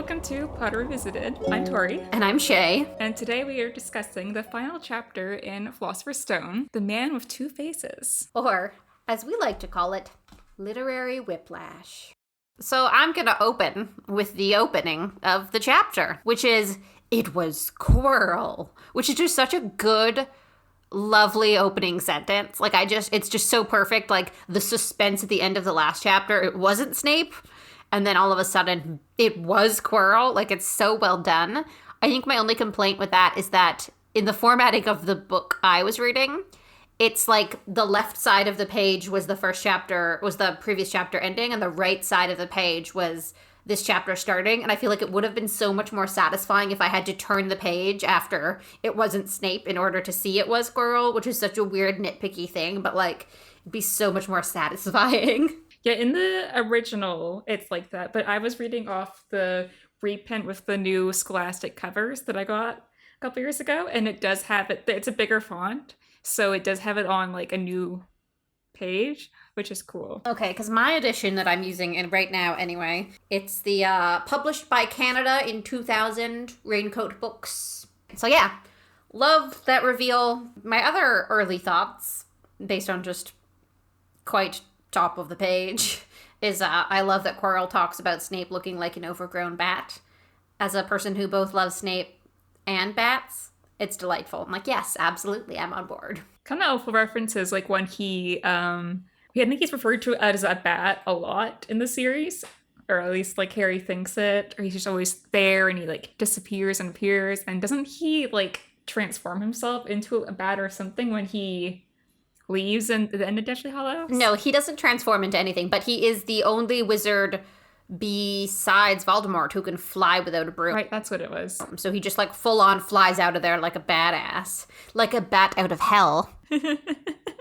welcome to Potter Revisited. I'm Tori. And I'm Shay. And today we are discussing the final chapter in Philosopher's Stone, The Man with Two Faces. Or, as we like to call it, literary whiplash. So I'm going to open with the opening of the chapter, which is, it was Quirrell, which is just such a good, lovely opening sentence. Like, it's just so perfect. Like, the suspense at the end of the last chapter, it wasn't Snape. And then all of a sudden, it was Quirrell. Like, it's so well done. I think my only complaint with that is that in the formatting of the book I was reading, it's like the left side of the page was the first chapter, was the previous chapter ending, and the right side of the page was this chapter starting. And I feel like it would have been so much more satisfying if I had to turn the page after it wasn't Snape in order to see it was Quirrell, which is such a weird nitpicky thing, but like, it'd be so much more satisfying. Yeah, in the original, it's like that. But I was reading off the reprint with the new Scholastic covers that I got a couple years ago, and it does have it. It's a bigger font, so it does have it on like a new page, which is cool. Okay, because my edition that I'm using in right now anyway, it's the published by Canada in 2000 Raincoat Books. So yeah, love that reveal. My other early thoughts, based on just quite top of the page, is I love that Quirrell talks about Snape looking like an overgrown bat. As a person who both loves Snape and bats, it's delightful. I'm like, yes, absolutely, I'm on board. Kind of helpful references, like when I think he's referred to as a bat a lot in the series, or at least like Harry thinks it, or he's just always there and he like disappears and appears. And doesn't he like transform himself into a bat or something when he leaves in the end of Deathly Hallows? No, he doesn't transform into anything, but he is the only wizard besides Voldemort who can fly without a broom. Right, that's what it was. So he just like full on flies out of there like a badass. Like a bat out of hell.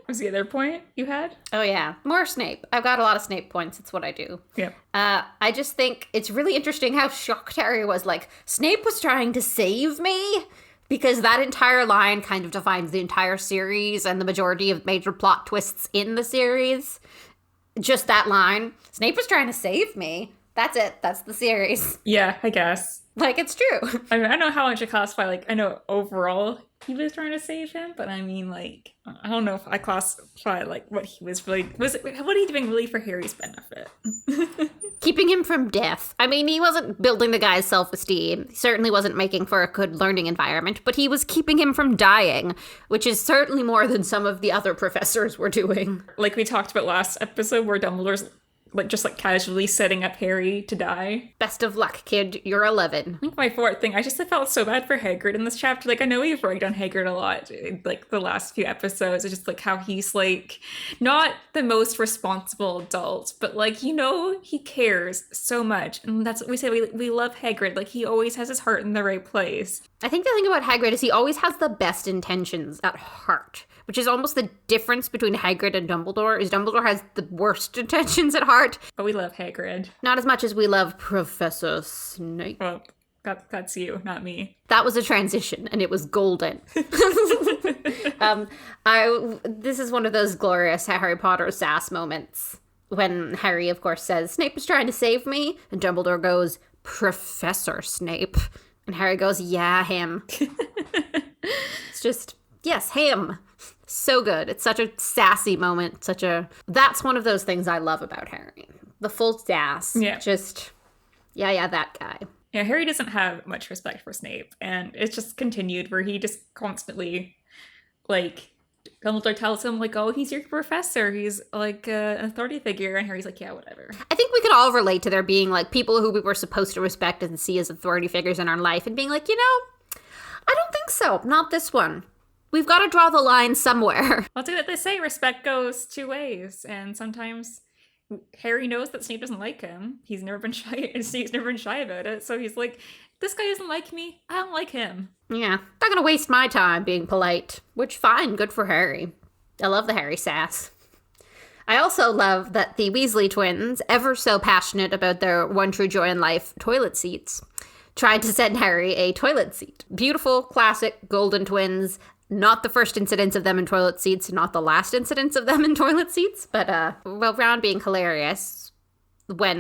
Was the other point you had? Oh yeah, more Snape. I've got a lot of Snape points, it's what I do. Yeah. I just think it's really interesting how shocked Harry was, like, Snape was trying to save me? Because that entire line kind of defines the entire series and the majority of major plot twists in the series. Just that line. Snape was trying to save me. That's it. That's the series. Yeah, I guess. Like, it's true. I mean, I don't know how much to classify, like, I know overall he was trying to save him, but I mean, like, I don't know if I classify, like, what he was really, what he doing really for Harry's benefit? Keeping him from death. I mean, he wasn't building the guy's self-esteem. He certainly wasn't making for a good learning environment, but he was keeping him from dying, which is certainly more than some of the other professors were doing. Like we talked about last episode where Dumbledore's like just like casually setting up Harry to die. Best of luck, kid. You're 11. I think my fourth thing, I felt so bad for Hagrid in this chapter. Like, I know we've ragged on Hagrid a lot, like the last few episodes. It's just like how he's like not the most responsible adult, but like, you know, he cares so much. And that's what we say. We love Hagrid. Like, he always has his heart in the right place. I think the thing about Hagrid is he always has the best intentions at heart, which is almost the difference between Hagrid and Dumbledore, is Dumbledore has the worst intentions at heart. But we love Hagrid. Not as much as we love Professor Snape. Well, that's you, not me. That was a transition, and it was golden. This is one of those glorious Harry Potter sass moments, when Harry, of course, says, Snape is trying to save me, and Dumbledore goes, Professor Snape. And Harry goes, yeah, him. It's just, yes, him. So good. It's such a sassy moment. That's one of those things I love about Harry. The full sass. Yeah. Just, yeah, that guy. Yeah, Harry doesn't have much respect for Snape, and it's just continued where he just constantly, like, Dumbledore tells him, like, oh, he's your professor. He's, like, an authority figure, and Harry's like, yeah, whatever. I think we can all relate to there being, like, people who we were supposed to respect and see as authority figures in our life, and being like, you know, I don't think so. Not this one. We've got to draw the line somewhere. Well, it's like they say respect goes two ways, and sometimes Harry knows that Snape doesn't like him. He's never been shy, and Snape's never been shy about it, so he's like, this guy doesn't like me. I don't like him. Yeah, not gonna waste my time being polite, which fine, good for Harry. I love the Harry sass. I also love that the Weasley twins, ever so passionate about their one true joy in life, toilet seats, tried to send Harry a toilet seat. Beautiful, classic, golden twins. Not the first incidence of them in toilet seats, not the last incidence of them in toilet seats, but, well, Ron being hilarious when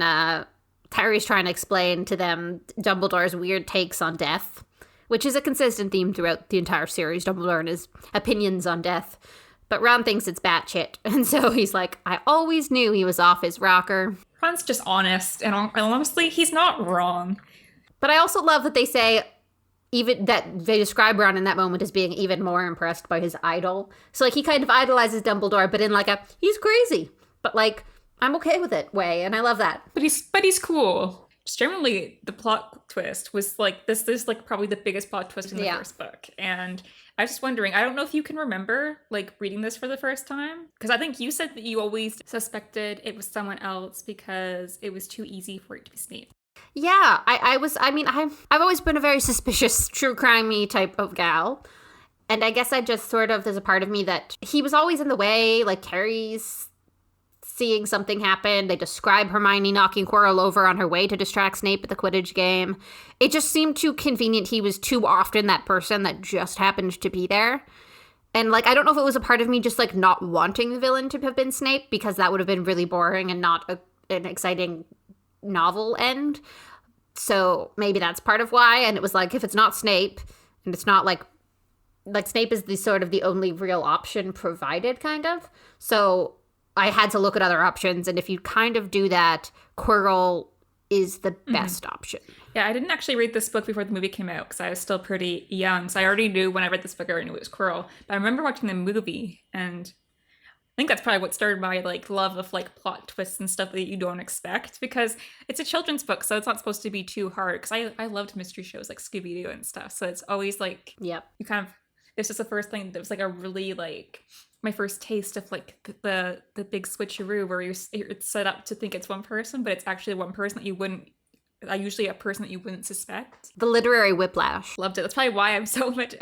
Harry's trying to explain to them Dumbledore's weird takes on death, which is a consistent theme throughout the entire series, Dumbledore and his opinions on death. But Ron thinks it's batshit, and so he's like, I always knew he was off his rocker. Ron's just honest, and honestly, he's not wrong. But I also love that they say, even that they describe Ron in that moment as being even more impressed by his idol. So, like, he kind of idolizes Dumbledore, but in, like, he's crazy, but, like, I'm okay with it way, and I love that. But he's cool. Just generally, the plot twist was, like, this is, like, probably the biggest plot twist in the first book. And I was just wondering, I don't know if you can remember, like, reading this for the first time. Because I think you said that you always suspected it was someone else because it was too easy for it to be Snape. Yeah, I've always been a very suspicious, true crimey type of gal. And I guess I just sort of, there's a part of me that he was always in the way, like Harry's seeing something happen. They describe Hermione knocking Quirrell over on her way to distract Snape at the Quidditch game. It just seemed too convenient. He was too often that person that just happened to be there. And, like, I don't know if it was a part of me just, like, not wanting the villain to have been Snape, because that would have been really boring and not an exciting novel end. So maybe that's part of why. And it was like, if it's not Snape, and it's not, like Snape is the sort of the only real option provided, kind of. So I had to look at other options, and if you kind of do that, Quirrell is the best option. Yeah, I didn't actually read this book before the movie came out because I was still pretty young. So I already knew when I read this book, I already knew it was Quirrell. But I remember watching the movie, and I think that's probably what started my, like, love of, like, plot twists and stuff that you don't expect, because it's a children's book, so it's not supposed to be too hard. Because I loved mystery shows like Scooby-Doo and stuff. So it's always like, yep, you kind of, this is the first thing that was like a really, like, my first taste of, like, the big switcheroo where it's set up to think it's one person, but it's actually one person that you wouldn't, usually a person that you wouldn't suspect. The literary whiplash. Loved it. That's probably why I'm so much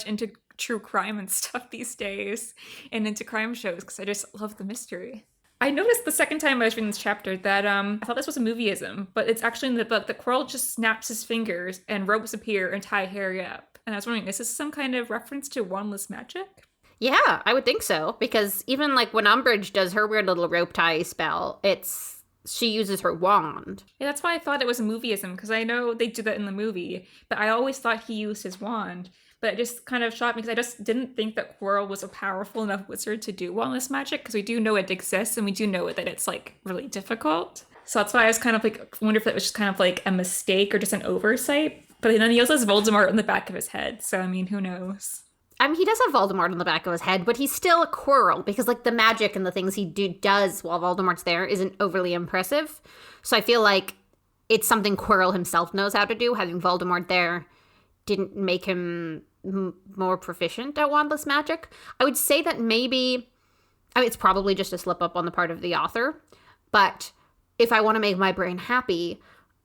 into true crime and stuff these days, and into crime shows, because I just love the mystery. I noticed the second time I was reading this chapter that I thought this was a movieism, but it's actually in the book that Quirrell just snaps his fingers and ropes appear and tie Harry up. And I was wondering, is this some kind of reference to wandless magic? Yeah, I would think so, because even, like, when Umbridge does her weird little rope tie spell, she uses her wand. Yeah, that's why I thought it was a movieism, because I know they do that in the movie, but I always thought he used his wand. But it just kind of shocked me, because I just didn't think that Quirrell was a powerful enough wizard to do wandless magic, because we do know it exists, and we do know that it's, like, really difficult. So that's why I was kind of like, wonder if that was just kind of like a mistake or just an oversight. But then he also has Voldemort in the back of his head, so I mean, who knows? I mean, he does have Voldemort on the back of his head, but he's still a Quirrell, because, like, the magic and the things he does while Voldemort's there isn't overly impressive. So I feel like it's something Quirrell himself knows how to do. Having Voldemort there didn't make him more proficient at wandless magic. I would say that maybe, I mean, it's probably just a slip up on the part of the author, but if I want to make my brain happy,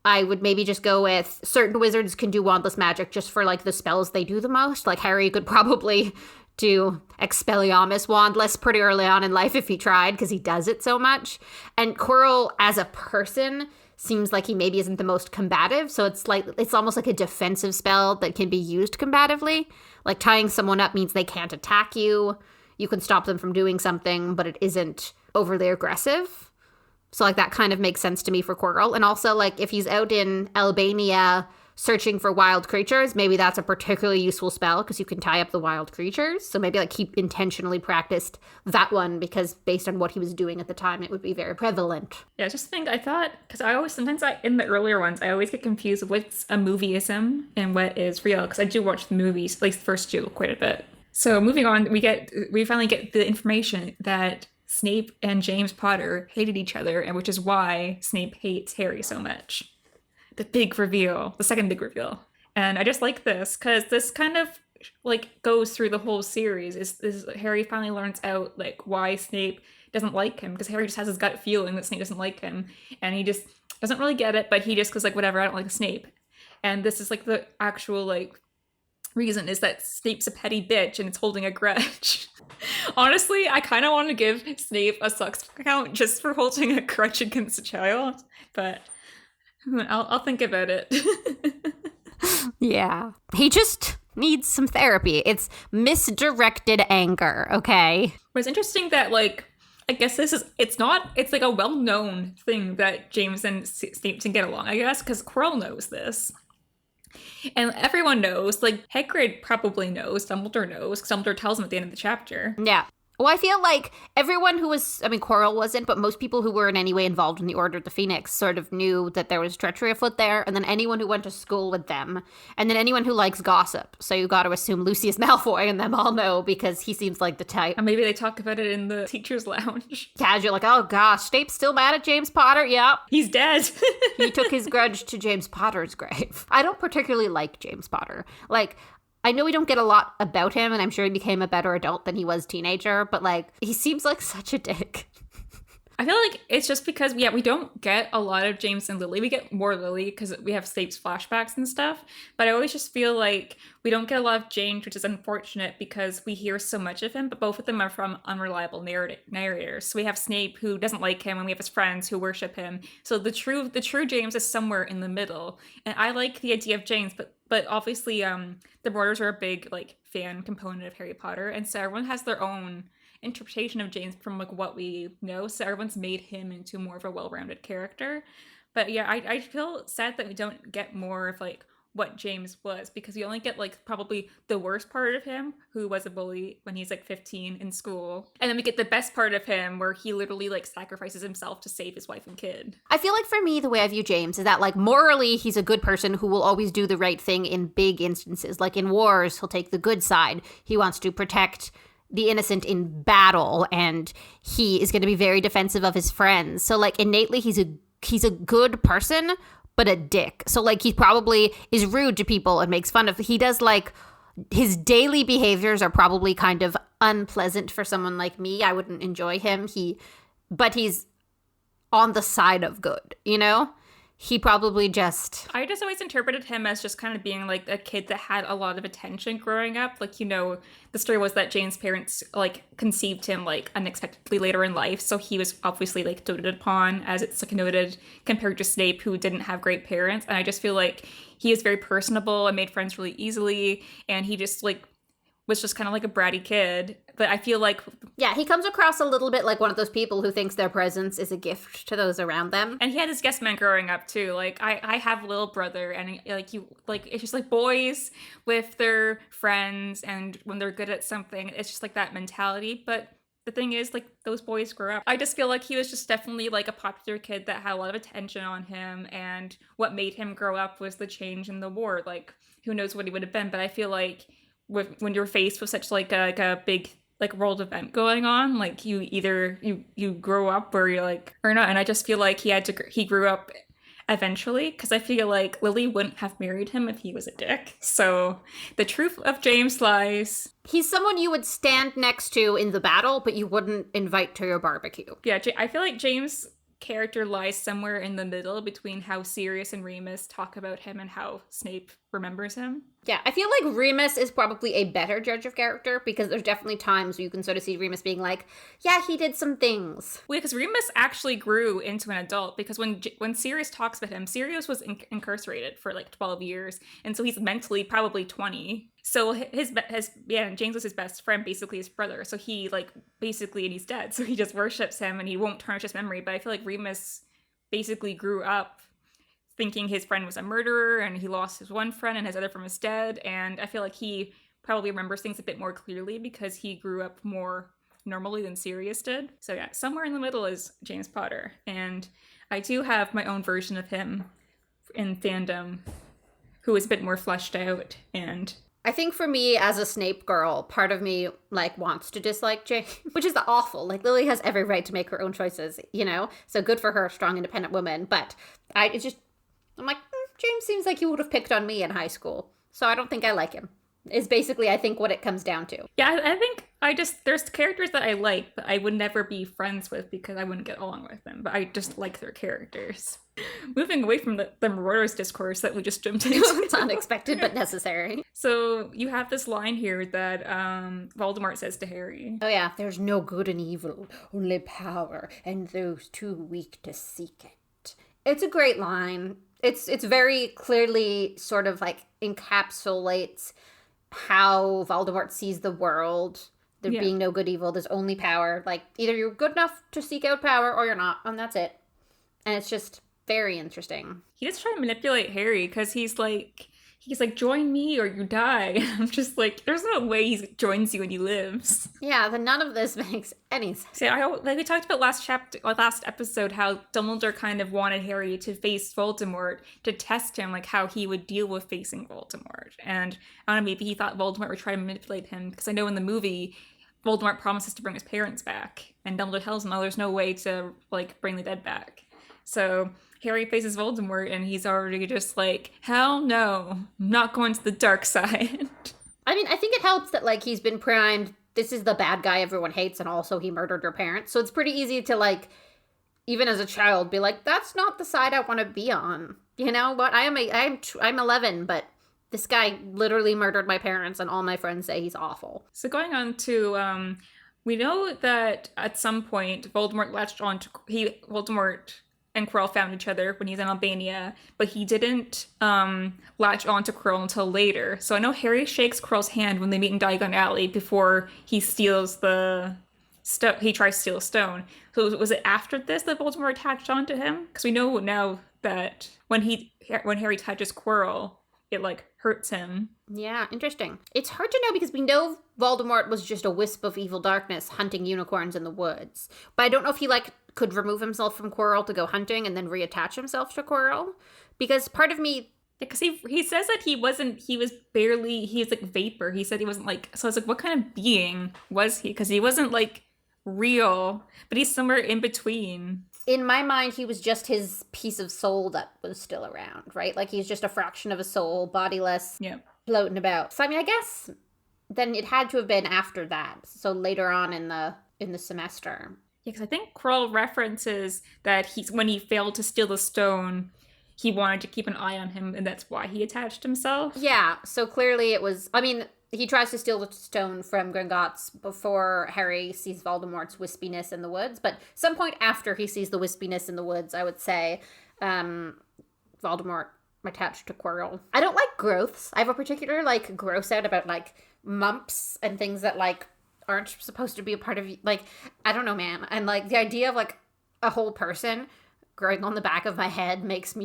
I would maybe just go with certain wizards can do wandless magic just for, like, the spells they do the most. Like, Harry could probably do Expelliarmus wandless pretty early on in life if he tried, because he does it so much. And Quirrell, as a person, seems like he maybe isn't the most combative, so it's almost like a defensive spell that can be used combatively. Like, tying someone up means they can't attack you. You can stop them from doing something, but it isn't overly aggressive. So, like, that kind of makes sense to me for Quirrell. And also, like, if he's out in Albania searching for wild creatures, maybe that's a particularly useful spell, because you can tie up the wild creatures. So maybe, like, he intentionally practiced that one, because based on what he was doing at the time, it would be very prevalent. Yeah, just think, I thought, because in the earlier ones, I always get confused with what's a movieism and what is real, because I do watch the movies, at least the first two, quite a bit. So moving on, we finally get the information that Snape and James Potter hated each other, and which is why Snape hates Harry so much. The big reveal, the second big reveal. And I just like this, because this kind of, like, goes through the whole series. Is Harry finally learns out, like, why Snape doesn't like him, because Harry just has his gut feeling that Snape doesn't like him, and he just doesn't really get it, but he just goes, like, whatever, I don't like Snape. And this is, like, the actual, like, reason is that Snape's a petty bitch and it's holding a grudge. Honestly, I kind of want to give Snape a sucks count just for holding a grudge against a child, but I'll think about it. Yeah. He just needs some therapy. It's misdirected anger, okay? But it's interesting that, like, I guess it's like a well-known thing that James and Snape can get along, I guess, because Quirrell knows this. And everyone knows, like, Hagrid probably knows, Dumbledore knows, because Dumbledore tells him at the end of the chapter. Yeah. Well, I feel like everyone who was, I mean, Quirrell wasn't, but most people who were in any way involved in the Order of the Phoenix sort of knew that there was treachery afoot there, and then anyone who went to school with them, and then anyone who likes gossip. So you got to assume Lucius Malfoy and them all know because he seems like the type. And maybe they talk about it in the teacher's lounge. Casual, like, oh gosh, Snape's still mad at James Potter? Yep. He's dead. He took his grudge to James Potter's grave. I don't particularly like James Potter. Like, I know we don't get a lot about him, and I'm sure he became a better adult than he was teenager, but, like, he seems like such a dick. I feel like it's just because, we don't get a lot of James and Lily. We get more Lily because we have Snape's flashbacks and stuff, but I always just feel like we don't get a lot of James, which is unfortunate because we hear so much of him, but both of them are from unreliable narrators. So we have Snape, who doesn't like him, and we have his friends who worship him. So the true James is somewhere in the middle, and I like the idea of James, but obviously the Marauders are a big, like, fan component of Harry Potter, and so everyone has their own interpretation of James from, like, what we know, so everyone's made him into more of a well-rounded character. But yeah, I feel sad that we don't get more of, like, what James was, because we only get, like, probably the worst part of him, who was a bully when he's, like, 15 in school, and then we get the best part of him where he literally, like, sacrifices himself to save his wife and kid. I feel like for me, the way I view James is that, like, morally, he's a good person who will always do the right thing in big instances. Like in wars, he'll take the good side. He wants to protect the innocent in battle, and he is going to be very defensive of his friends. So, like, innately, he's a good person, but a dick. So, like, he probably is rude to people and makes fun of. He does, like, his daily behaviors are probably kind of unpleasant for someone like me. I wouldn't enjoy him. But he's on the side of good, you know? He probably just... I just always interpreted him as just kind of being, like, a kid that had a lot of attention growing up. Like, you know, the story was that Jane's parents, like, conceived him, like, unexpectedly later in life. So he was obviously, like, doted upon, as it's, like, noted, compared to Snape, who didn't have great parents. And I just feel like he is very personable and made friends really easily. And he just, like, was just kind of like a bratty kid. But I feel like... Yeah, he comes across a little bit like one of those people who thinks their presence is a gift to those around them. And he had his guest man growing up, too. Like, I have a little brother, and, like, it's just, like, boys with their friends, and when they're good at something, it's just, like, that mentality. But the thing is, like, those boys grow up. I just feel like he was just definitely, like, a popular kid that had a lot of attention on him, and what made him grow up was the change in the war. Like, who knows what he would have been, but I feel like when you're faced with such, like, a big, like, world event going on, like, you either you grow up or you're like, or not. And I just feel like he grew up eventually, because I feel like Lily wouldn't have married him if he was a dick. So the truth of James lies. He's someone you would stand next to in the battle, but you wouldn't invite to your barbecue. Yeah, I feel like James' character lies somewhere in the middle between how Sirius and Remus talk about him and how Snape remembers him. Yeah, I feel like Remus is probably a better judge of character, because there's definitely times where you can sort of see Remus being like, yeah, he did some things. Well, because Remus actually grew into an adult, because when Sirius talks about him, Sirius was incarcerated for like 12 years, and so he's mentally probably 20. So James was his best friend, basically his brother. So he, like, basically, and he's dead, so he just worships him, and he won't tarnish his memory. But I feel like Remus basically grew up thinking his friend was a murderer, and he lost his one friend, and his other friend was dead. And I feel like he probably remembers things a bit more clearly because he grew up more normally than Sirius did. So yeah, somewhere in the middle is James Potter. And I do have my own version of him in fandom, who is a bit more fleshed out. And I think for me, as a Snape girl, part of me, like, wants to dislike James, which is awful. Like, Lily has every right to make her own choices, you know? So good for her, strong, independent woman. But I'm like, James seems like he would have picked on me in high school. So I don't think I like him, is basically, I think, what it comes down to. Yeah, I think there's characters that I like, but I would never be friends with because I wouldn't get along with them. But I just like their characters. Moving away from the Marauders discourse that we just jumped into. It's unexpected but necessary. So you have this line here that Voldemort says to Harry. Oh yeah, there's no good and evil, only power, and those too weak to seek it. It's a great line. It's very clearly sort of, like, encapsulates how Voldemort sees the world. There Yeah. being no good evil, there's only power. Like, either you're good enough to seek out power or you're not, and that's it. And it's just very interesting. He just trying to manipulate Harry because he's like, join me or you die. I'm just like, there's no way he joins you and he lives. Yeah, then none of this makes any sense. See, like we talked about last episode, how Dumbledore kind of wanted Harry to face Voldemort to test him, like how he would deal with facing Voldemort. And I don't know, maybe he thought Voldemort would try to manipulate him because I know in the movie, Voldemort promises to bring his parents back, and Dumbledore tells him, "Oh, there's no way to like bring the dead back." So Harry faces Voldemort, and he's already just like, "Hell no, I'm not going to the dark side." I mean, I think it helps that, like, he's been primed. This is the bad guy everyone hates, and also he murdered your parents. So it's pretty easy to, like, even as a child, be like, that's not the side I want to be on. You know what? I'm 11, but this guy literally murdered my parents, and all my friends say he's awful. So going on to, we know that at some point Voldemort Voldemort and Quirrell found each other when he was in Albania, but he didn't latch on to Quirrell until later. So I know Harry shakes Quirrell's hand when they meet in Diagon Alley before he steals he tries to steal a stone. So was it after this that Voldemort attached on to him? Because we know now that when Harry touches Quirrell, it like hurts him. Yeah, interesting. It's hard to know because we know Voldemort was just a wisp of evil darkness hunting unicorns in the woods. But I don't know if he like could remove himself from Quirrell to go hunting and then reattach himself to Quirrell. Because part of me... Because he says that he was like vapor. He said he wasn't like, so I was like, what kind of being was he? Because he wasn't like real, but he's somewhere in between. In my mind, he was just his piece of soul that was still around, right? Like he's just a fraction of a soul, bodiless, yeah, floating about. So I mean, I guess then it had to have been after that. So later on in the semester. Yeah, because I think Quirrell references that when he failed to steal the stone, he wanted to keep an eye on him, and that's why he attached himself. Yeah, so clearly it was... I mean, he tries to steal the stone from Gringotts before Harry sees Voldemort's wispiness in the woods, but some point after he sees the wispiness in the woods, I would say, Voldemort attached to Quirrell. I don't like growths. I have a particular, like, gross out about, like, mumps and things that, like, aren't supposed to be a part of, like, I don't know, man. And, like, the idea of, like, a whole person growing on the back of my head gives me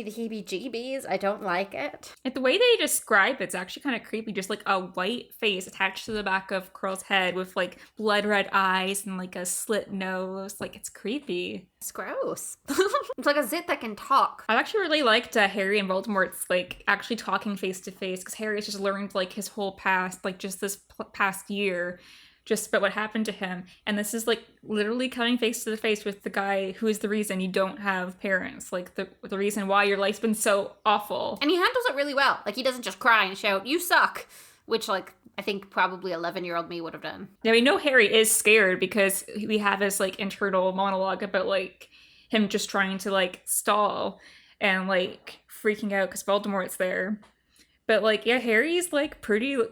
the heebie-jeebies. I don't like it. And the way they describe it's actually kind of creepy. Just like a white face attached to the back of Quirrell's head with like blood red eyes and like a slit nose. Like it's creepy. It's gross. It's like a zit that can talk. I actually really liked Harry and Voldemort's like actually talking face to face because Harry has just learned like his whole past, like just this past year, just about what happened to him. And this is like literally coming face to the face with the guy who is the reason you don't have parents, like the reason why your life's been so awful. And he handles it really well. Like he doesn't just cry and shout, "You suck," which like I think probably 11-year-old me would have done. Yeah, we know Harry is scared because we have this like internal monologue about like him just trying to like stall and like freaking out because Voldemort's there. But, like, yeah, Harry's, like, pretty a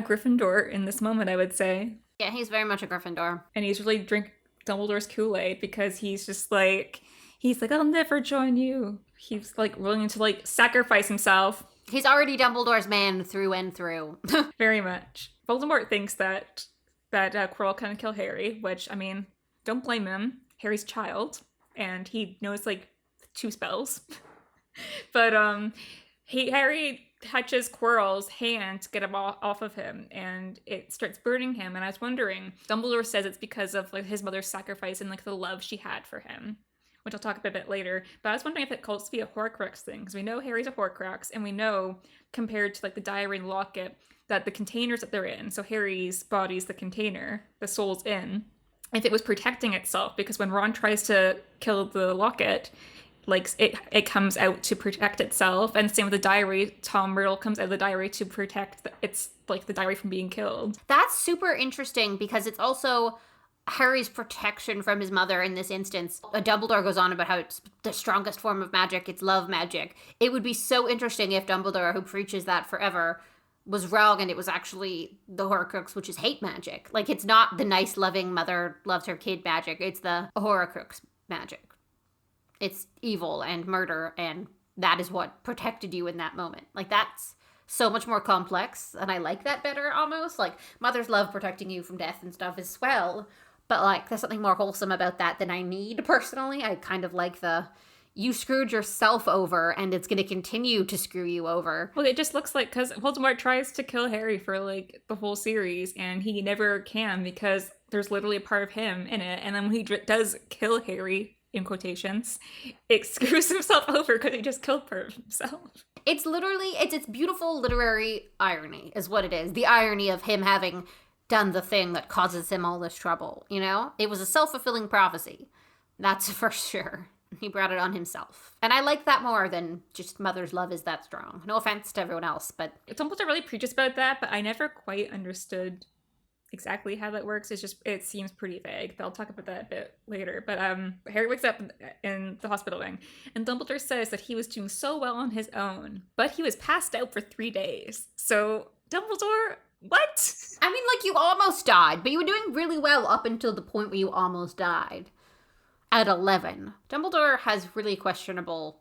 Gryffindor in this moment, I would say. Yeah, he's very much a Gryffindor. And he's really drink Dumbledore's Kool-Aid because he's like, I'll never join you. He's, like, willing to, like, sacrifice himself. He's already Dumbledore's man through and through. Very much. Voldemort thinks that Quirrell can kill Harry, which, I mean, don't blame him. Harry's a child, and he knows, like, 2 spells. But, Harry touches Quirrell's hand to get him off of him, and it starts burning him. And I was wondering, Dumbledore says it's because of like his mother's sacrifice and like the love she had for him, which I'll talk about a bit later. But I was wondering if it could be a Horcrux thing, because we know Harry's a Horcrux, and we know compared to like the diary and locket that the containers that they're in, so Harry's body's the container, the soul's in, if it was protecting itself, because when Ron tries to kill the locket, like it comes out to protect itself, and same with the diary. Tom Riddle comes out of the diary to protect it's like the diary from being killed. That's super interesting because it's also Harry's protection from his mother in this instance. Dumbledore goes on about how it's the strongest form of magic, it's love magic. It would be so interesting if Dumbledore, who preaches that forever, was wrong and it was actually the Horcrux, which is hate magic. Like it's not the nice loving mother loves her kid magic, it's the Horcrux magic. It's evil and murder, and that is what protected you in that moment. Like, that's so much more complex, and I like that better almost. Like, mothers love protecting you from death and stuff as well, but like there's something more wholesome about that than I need personally. I kind of like the you screwed yourself over and it's going to continue to screw you over. Well, it just looks like, because Voldemort tries to kill Harry for like the whole series and he never can because there's literally a part of him in it, and then when he does kill Harry, in quotations, it screws himself over because he just killed part of himself. It's literally, it's beautiful literary irony is what it is. The irony of him having done the thing that causes him all this trouble, you know? It was a self-fulfilling prophecy. That's for sure. He brought it on himself. And I like that more than just mother's love is that strong. No offense to everyone else, but... Dumbledore really preaches about that, but I never quite understood exactly how that works. It's just, it seems pretty vague, but I'll talk about that a bit later. But Harry wakes up in the hospital wing, and Dumbledore says that he was doing so well on his own, but he was passed out for 3 days. So, Dumbledore... What? I mean, like, you almost died, but you were doing really well up until the point where you almost died. At 11. Dumbledore has really questionable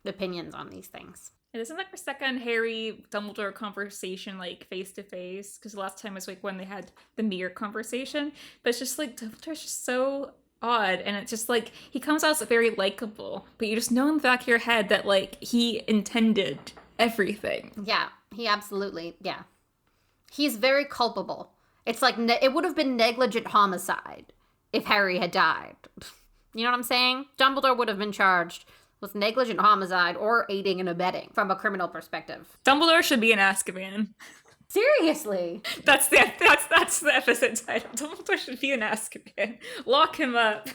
opinions on these things. And this is like the second Harry-Dumbledore conversation, like, face-to-face, because the last time was, like, when they had the mirror conversation. But it's just, like, Dumbledore's just so odd, and it's just, like, he comes out as very likable, but you just know in the back of your head that, like, he intended everything. Yeah, he absolutely, yeah. He's very culpable. It's like, it would have been negligent homicide if Harry had died. You know what I'm saying? Dumbledore would have been charged with negligent homicide or aiding and abetting from a criminal perspective. Dumbledore should be in Azkaban. Seriously? That's the episode title. Dumbledore should be in Azkaban. Lock him up.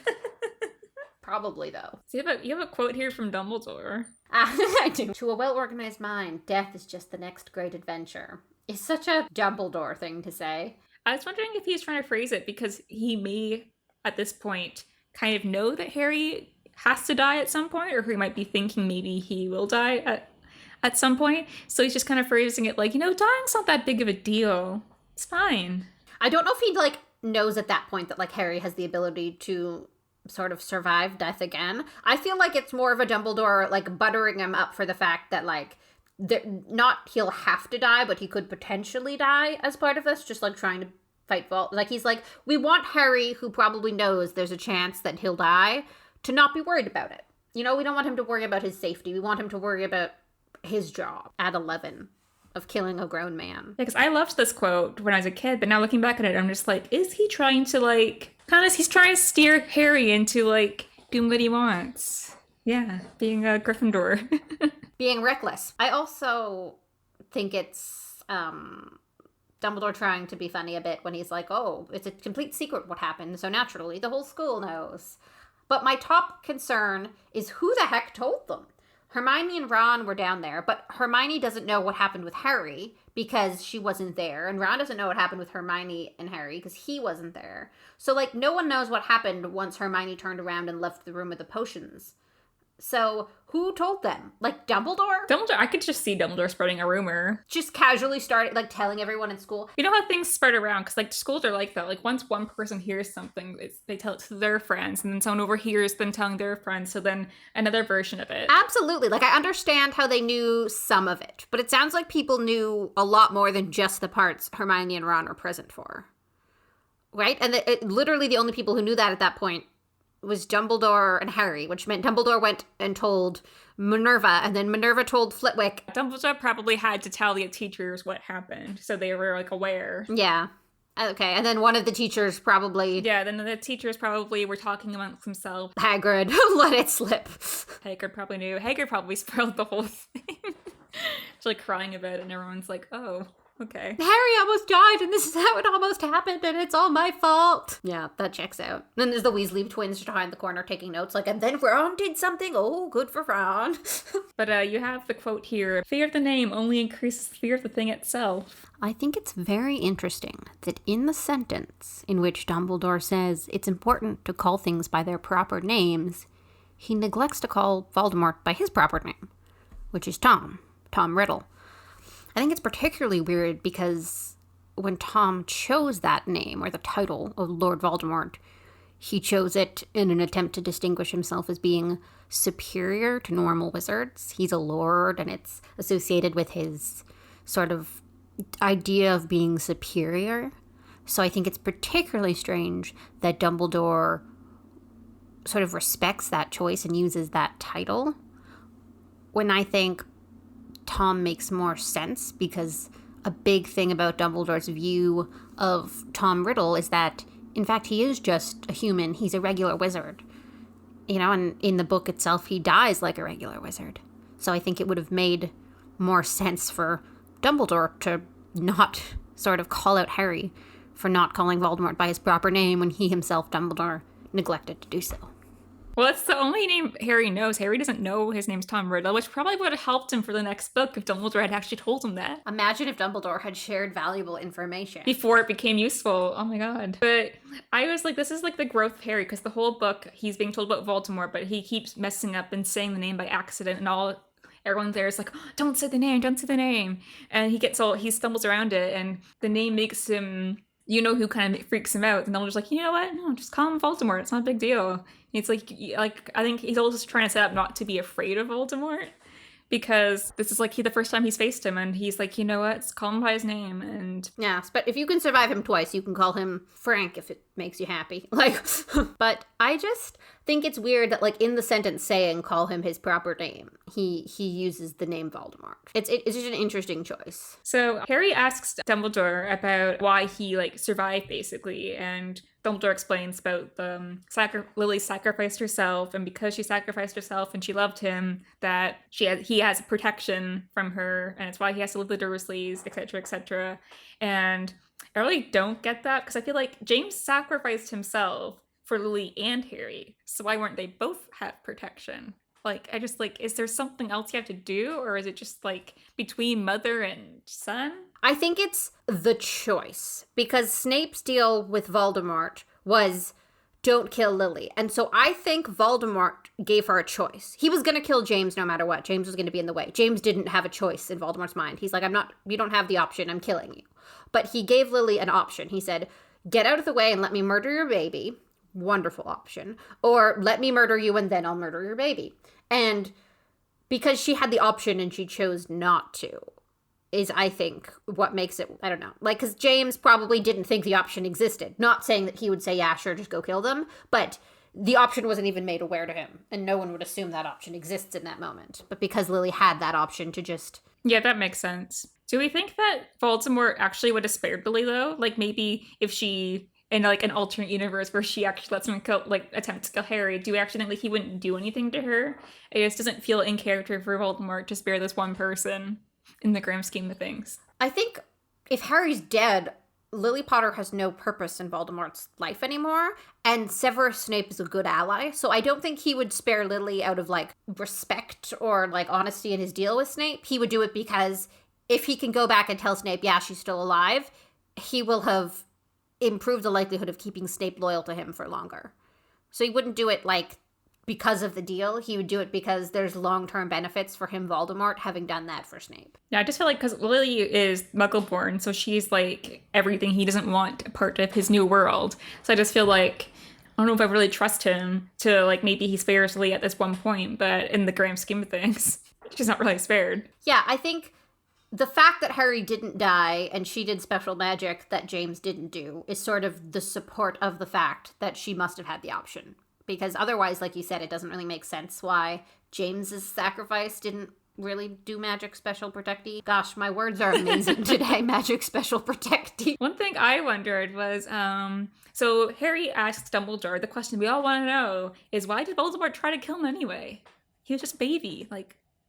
Probably, though. So you have a quote here from Dumbledore. I do. To a well-organized mind, death is just the next great adventure. It's such a Dumbledore thing to say. I was wondering if he's trying to phrase it because he may, at this point, kind of know that Harry has to die at some point, or he might be thinking maybe he will die at some point. So he's just kind of phrasing it like, dying's not that big of a deal. It's fine. I don't know if he, like, knows at that point that, like, Harry has the ability to sort of survive death again. I feel like it's more of a Dumbledore, like, buttering him up for the fact that, like, not he'll have to die, but he could potentially die as part of this, just, like, trying to fight Voldemort. Like, he's like, we want Harry, who probably knows there's a chance that he'll die, to not be worried about it. We don't want him to worry about his safety. We want him to worry about his job at 11 of killing a grown man. Yeah, because I loved this quote when I was a kid, but now looking back at it, I'm just like, is he trying to, like, he's trying to steer Harry into, like, doing what he wants. Yeah, being a Gryffindor. Being reckless. I also think it's Dumbledore trying to be funny a bit when he's like, oh, it's a complete secret what happened, so naturally the whole school knows. But my top concern is who the heck told them? Hermione and Ron were down there, but Hermione doesn't know what happened with Harry because she wasn't there, and Ron doesn't know what happened with Hermione and Harry because he wasn't there. So, like, no one knows what happened once Hermione turned around and left the room with the potions. So, who told them? Like, Dumbledore? I could just see Dumbledore spreading a rumor. Just casually started, like, telling everyone in school. You know how things spread around? Because, like, schools are like that. Like, once one person hears something, they tell it to their friends, and then someone overhears them telling their friends, so then another version of it. Absolutely. Like, I understand how they knew some of it, but it sounds like people knew a lot more than just the parts Hermione and Ron are present for. Right? And literally the only people who knew that at that point was Dumbledore and Harry, which meant Dumbledore went and told Minerva, and then Minerva told Flitwick. Dumbledore probably had to tell the teachers what happened, so they were, like, aware. Yeah. Okay, and then one of the teachers probably... Yeah, then the teachers probably were talking amongst themselves. Hagrid let it slip. Hagrid probably knew. Hagrid probably spoiled the whole thing. She's, like, crying about it, and everyone's like, oh... Okay. Harry almost died, and this is how it almost happened, and it's all my fault. Yeah, that checks out. Then there's the Weasley twins behind the corner taking notes, like, and then Ron did something. Oh, good for Ron. But you have the quote here, fear of the name only increases fear of the thing itself. I think it's very interesting that in the sentence in which Dumbledore says it's important to call things by their proper names, he neglects to call Voldemort by his proper name, which is Tom Riddle. I think it's particularly weird because when Tom chose that name, or the title of Lord Voldemort, he chose it in an attempt to distinguish himself as being superior to normal wizards. He's a lord, and it's associated with his sort of idea of being superior. So I think it's particularly strange that Dumbledore sort of respects that choice and uses that title, when I think Tom makes more sense, because a big thing about Dumbledore's view of Tom Riddle is that, in fact, he is just a human. He's a regular wizard. And in the book itself, he dies like a regular wizard. So I think it would have made more sense for Dumbledore to not sort of call out Harry for not calling Voldemort by his proper name when he himself, Dumbledore, neglected to do so. Well, it's the only name Harry knows. Harry doesn't know his name's Tom Riddle, which probably would have helped him for the next book if Dumbledore had actually told him that. Imagine if Dumbledore had shared valuable information. Before it became useful. Oh my god. But I was like, this is like the growth of Harry, because the whole book, he's being told about Voldemort, but he keeps messing up and saying the name by accident, and everyone there is like, oh, don't say the name, don't say the name. And he stumbles around it, and the name makes him, who kind of freaks him out. And Dumbledore's like, you know what? No, just call him Voldemort. It's not a big deal. It's like I think he's also trying to set up not to be afraid of Voldemort, because this is like the first time he's faced him, and he's like, you know what? Just call him by his name. And yes, but if you can survive him twice, you can call him Frank if it makes you happy. But I just think it's weird that in the sentence saying call him his proper name, he uses the name Voldemort. It's just an interesting choice. So Harry asks Dumbledore about why he survived, basically, and Dumbledore explains about Lily sacrificed herself, and because she sacrificed herself and she loved him, that he has protection from her, and it's why he has to live the Dursleys, etc., etc. And I really don't get that, because I feel like James sacrificed himself for Lily and Harry, so why weren't they both have protection? I just is there something else you have to do, or is it just between mother and son? I think it's the choice, because Snape's deal with Voldemort was don't kill Lily. And so I think Voldemort gave her a choice. He was going to kill James no matter what. James was going to be in the way. James didn't have a choice in Voldemort's mind. He's like, you don't have the option. I'm killing you. But he gave Lily an option. He said, get out of the way and let me murder your baby. Wonderful option. Or let me murder you and then I'll murder your baby. And because she had the option and she chose not to, is, I think, what makes it, I don't know. Because James probably didn't think the option existed. Not saying that he would say, yeah, sure, just go kill them. But the option wasn't even made aware to him. And no one would assume that option exists in that moment. But because Lily had that option to just... Yeah, that makes sense. Do we think that Voldemort actually would have spared Lily, though? Maybe if she... in an alternate universe where she actually lets him attempt to kill Harry, do we actually think he wouldn't do anything to her? It just doesn't feel in character for Voldemort to spare this one person in the grand scheme of things. I think if Harry's dead, Lily Potter has no purpose in Voldemort's life anymore, and Severus Snape is a good ally, so I don't think he would spare Lily out of respect or honesty in his deal with Snape. He would do it because if he can go back and tell Snape, yeah, she's still alive, he will have improved the likelihood of keeping Snape loyal to him for longer. So he wouldn't do it because of the deal. He would do it because there's long-term benefits for him, Voldemort, having done that for Snape. Yeah, I just feel because Lily is Muggle-born, so she's everything he doesn't want a part of his new world. So I just feel I don't know if I really trust him to maybe he spares Lily at this one point, but in the grand scheme of things, she's not really spared. Yeah, I think the fact that Harry didn't die and she did special magic that James didn't do is sort of the support of the fact that she must have had the option. Because otherwise, like you said, it doesn't really make sense why James's sacrifice didn't really do magic special protectee. Gosh, my words are amazing today. Magic special protectee. One thing I wondered was, so Harry asks Dumbledore, the question we all want to know is, why did Voldemort try to kill him anyway? He was just a baby.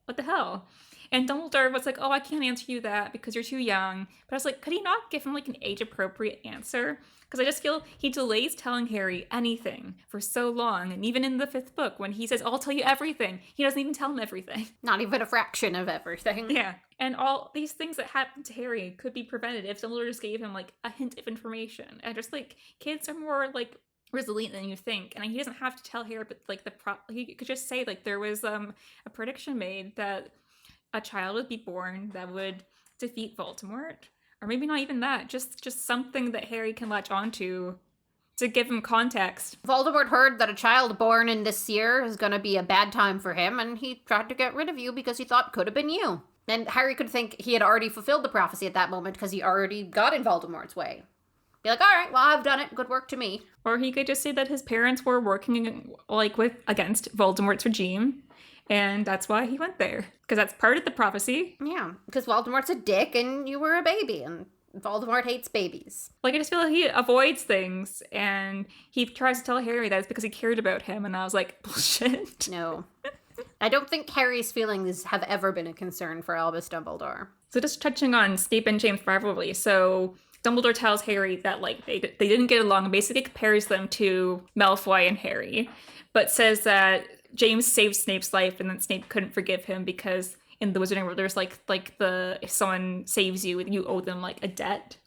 What the hell? And Dumbledore was like, oh, I can't answer you that because you're too young. But I was like, could he not give him an age-appropriate answer? Because I just feel he delays telling Harry anything for so long. And even in the 5th book, when he says, I'll tell you everything, he doesn't even tell him everything. Not even a fraction of everything. Yeah. And all these things that happened to Harry could be prevented if Dumbledore just gave him a hint of information. And just kids are more resilient than you think, and he doesn't have to tell Harry, but he could just say there was a prediction made that a child would be born that would defeat Voldemort, or maybe not even that, just something that Harry can latch onto to give him context. Voldemort heard that a child born in this year is going to be a bad time for him, and he tried to get rid of you because he thought could have been you. And Harry could think he had already fulfilled the prophecy at that moment because he already got in Voldemort's way. Be like, all right, well, I've done it. Good work to me. Or he could just say that his parents were working like with against Voldemort's regime, and that's why he went there. Because that's part of the prophecy. Yeah, because Voldemort's a dick and you were a baby, and Voldemort hates babies. Like, I just feel like he avoids things, and he tries to tell Harry that it's because he cared about him, and I was like, bullshit. No. I don't think Harry's feelings have ever been a concern for Albus Dumbledore. So just touching on Snape and James rivalry, so Dumbledore tells Harry that like they didn't get along and basically compares them to Malfoy and Harry, but says that James saved Snape's life and then Snape couldn't forgive him because in the Wizarding World there's like the if someone saves you, you owe them like a debt.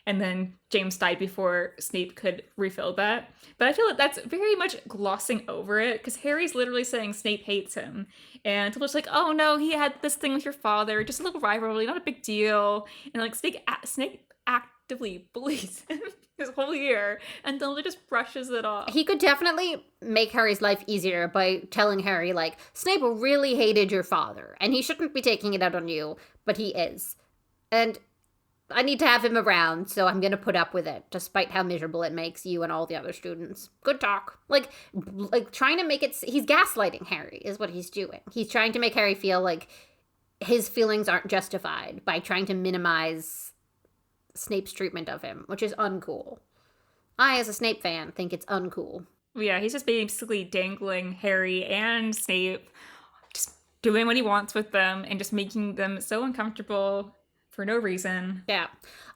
And then James died before Snape could refill that. But I feel like that's very much glossing over it, because Harry's literally saying Snape hates him. And Dumbledore's like, oh no, he had this thing with your father, just a little rivalry, not a big deal. And like Snape actively bullies him this whole year, and Dumbledore just brushes it off. He could definitely make Harry's life easier by telling Harry, like, Snape really hated your father, and he shouldn't be taking it out on you, but he is. And I need to have him around, so I'm gonna put up with it, despite how miserable it makes you and all the other students. Good talk. Like trying to make it... He's gaslighting Harry, is what he's doing. He's trying to make Harry feel like his feelings aren't justified by trying to minimize Snape's treatment of him, which is uncool. I, as a Snape fan, think it's uncool. Yeah, he's just basically dangling Harry and Snape, just doing what he wants with them, and just making them so uncomfortable for no reason. Yeah.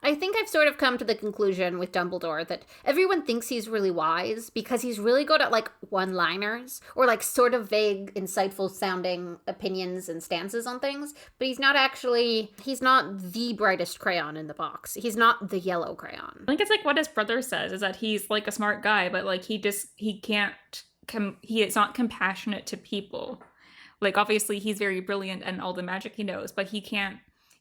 I think I've sort of come to the conclusion with Dumbledore that everyone thinks he's really wise because he's really good at, like, one-liners or, like, sort of vague, insightful sounding opinions and stances on things, but he's not the brightest crayon in the box. He's not the yellow crayon. I think it's like what his brother says, is that he's, like, a smart guy, but, like, he is not compassionate to people. Like, obviously, he's very brilliant and all the magic he knows, but he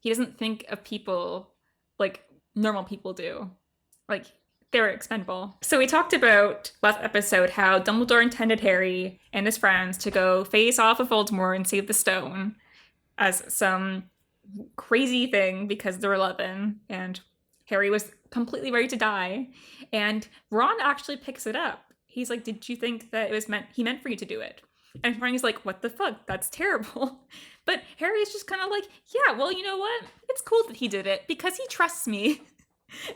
doesn't think of people like normal people do. Like, they're expendable. So we talked about last episode how Dumbledore intended Harry and his friends to go face off of Voldemort and save the stone as some crazy thing because they're 11 and Harry was completely ready to die. And Ron actually picks it up. He's like, did you think that he meant for you to do it? And Hermione's like, what the fuck? That's terrible. But Harry's just kind of like, yeah, well, you know what? It's cool that he did it because he trusts me.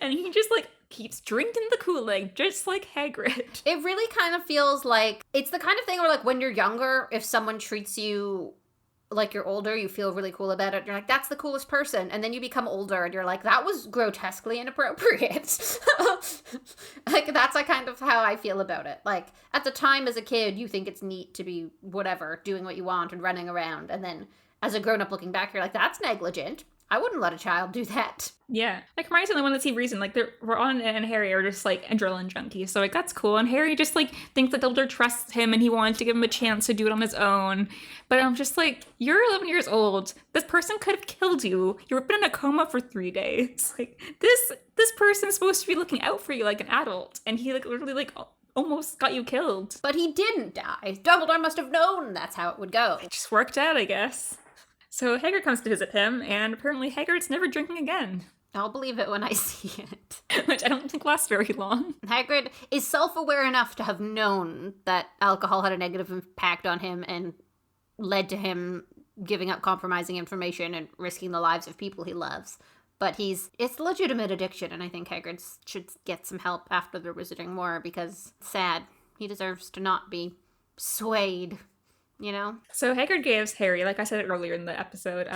And he just, like, keeps drinking the Kool-Aid, just like Hagrid. It really kind of feels like, it's the kind of thing where, like, when you're younger, if someone treats you like you're older, you feel really cool about it. You're like, that's the coolest person. And then you become older and you're like, that was grotesquely inappropriate. Like, that's kind of how I feel about it. Like, at the time as a kid, you think it's neat to be whatever, doing what you want and running around. And then as a grown-up looking back, you're like, that's negligent. I wouldn't let a child do that. Yeah. Like, Hermione's the only one that sees reason. Like, Ron and Harry are just, like, adrenaline junkies. So, like, that's cool. And Harry just, like, thinks that Dumbledore trusts him and he wanted to give him a chance to do it on his own. But I'm just like, you're 11 years old. This person could have killed you. You've been in a coma for 3 days. Like, this person's supposed to be looking out for you like an adult. And he, like, literally, like, almost got you killed. But he didn't die. Dumbledore must have known that's how it would go. It just worked out, I guess. So Hagrid comes to visit him, and apparently Hagrid's never drinking again. I'll believe it when I see it. Which I don't think lasts very long. Hagrid is self-aware enough to have known that alcohol had a negative impact on him and led to him giving up compromising information and risking the lives of people he loves. But it's legitimate addiction, and I think Hagrid should get some help after the Wizarding War because sad. He deserves to not be swayed. You know? So Hagrid gives Harry, like I said earlier in the episode,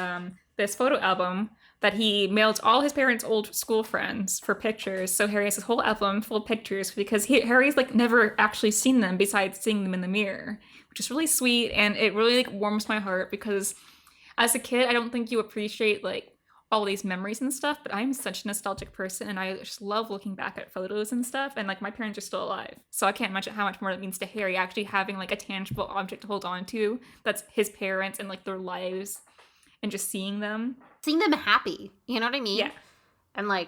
this photo album that he mailed all his parents' old school friends for pictures. So Harry has this whole album full of pictures because Harry's like never actually seen them besides seeing them in the mirror, which is really sweet. And it really like warms my heart because as a kid, I don't think you appreciate like all these memories and stuff, but I'm such a nostalgic person and I just love looking back at photos and stuff, and like my parents are still alive. So I can't imagine how much more it means to Harry actually having like a tangible object to hold on to that's his parents and like their lives and just seeing them. Seeing them happy, you know what I mean? Yeah. And like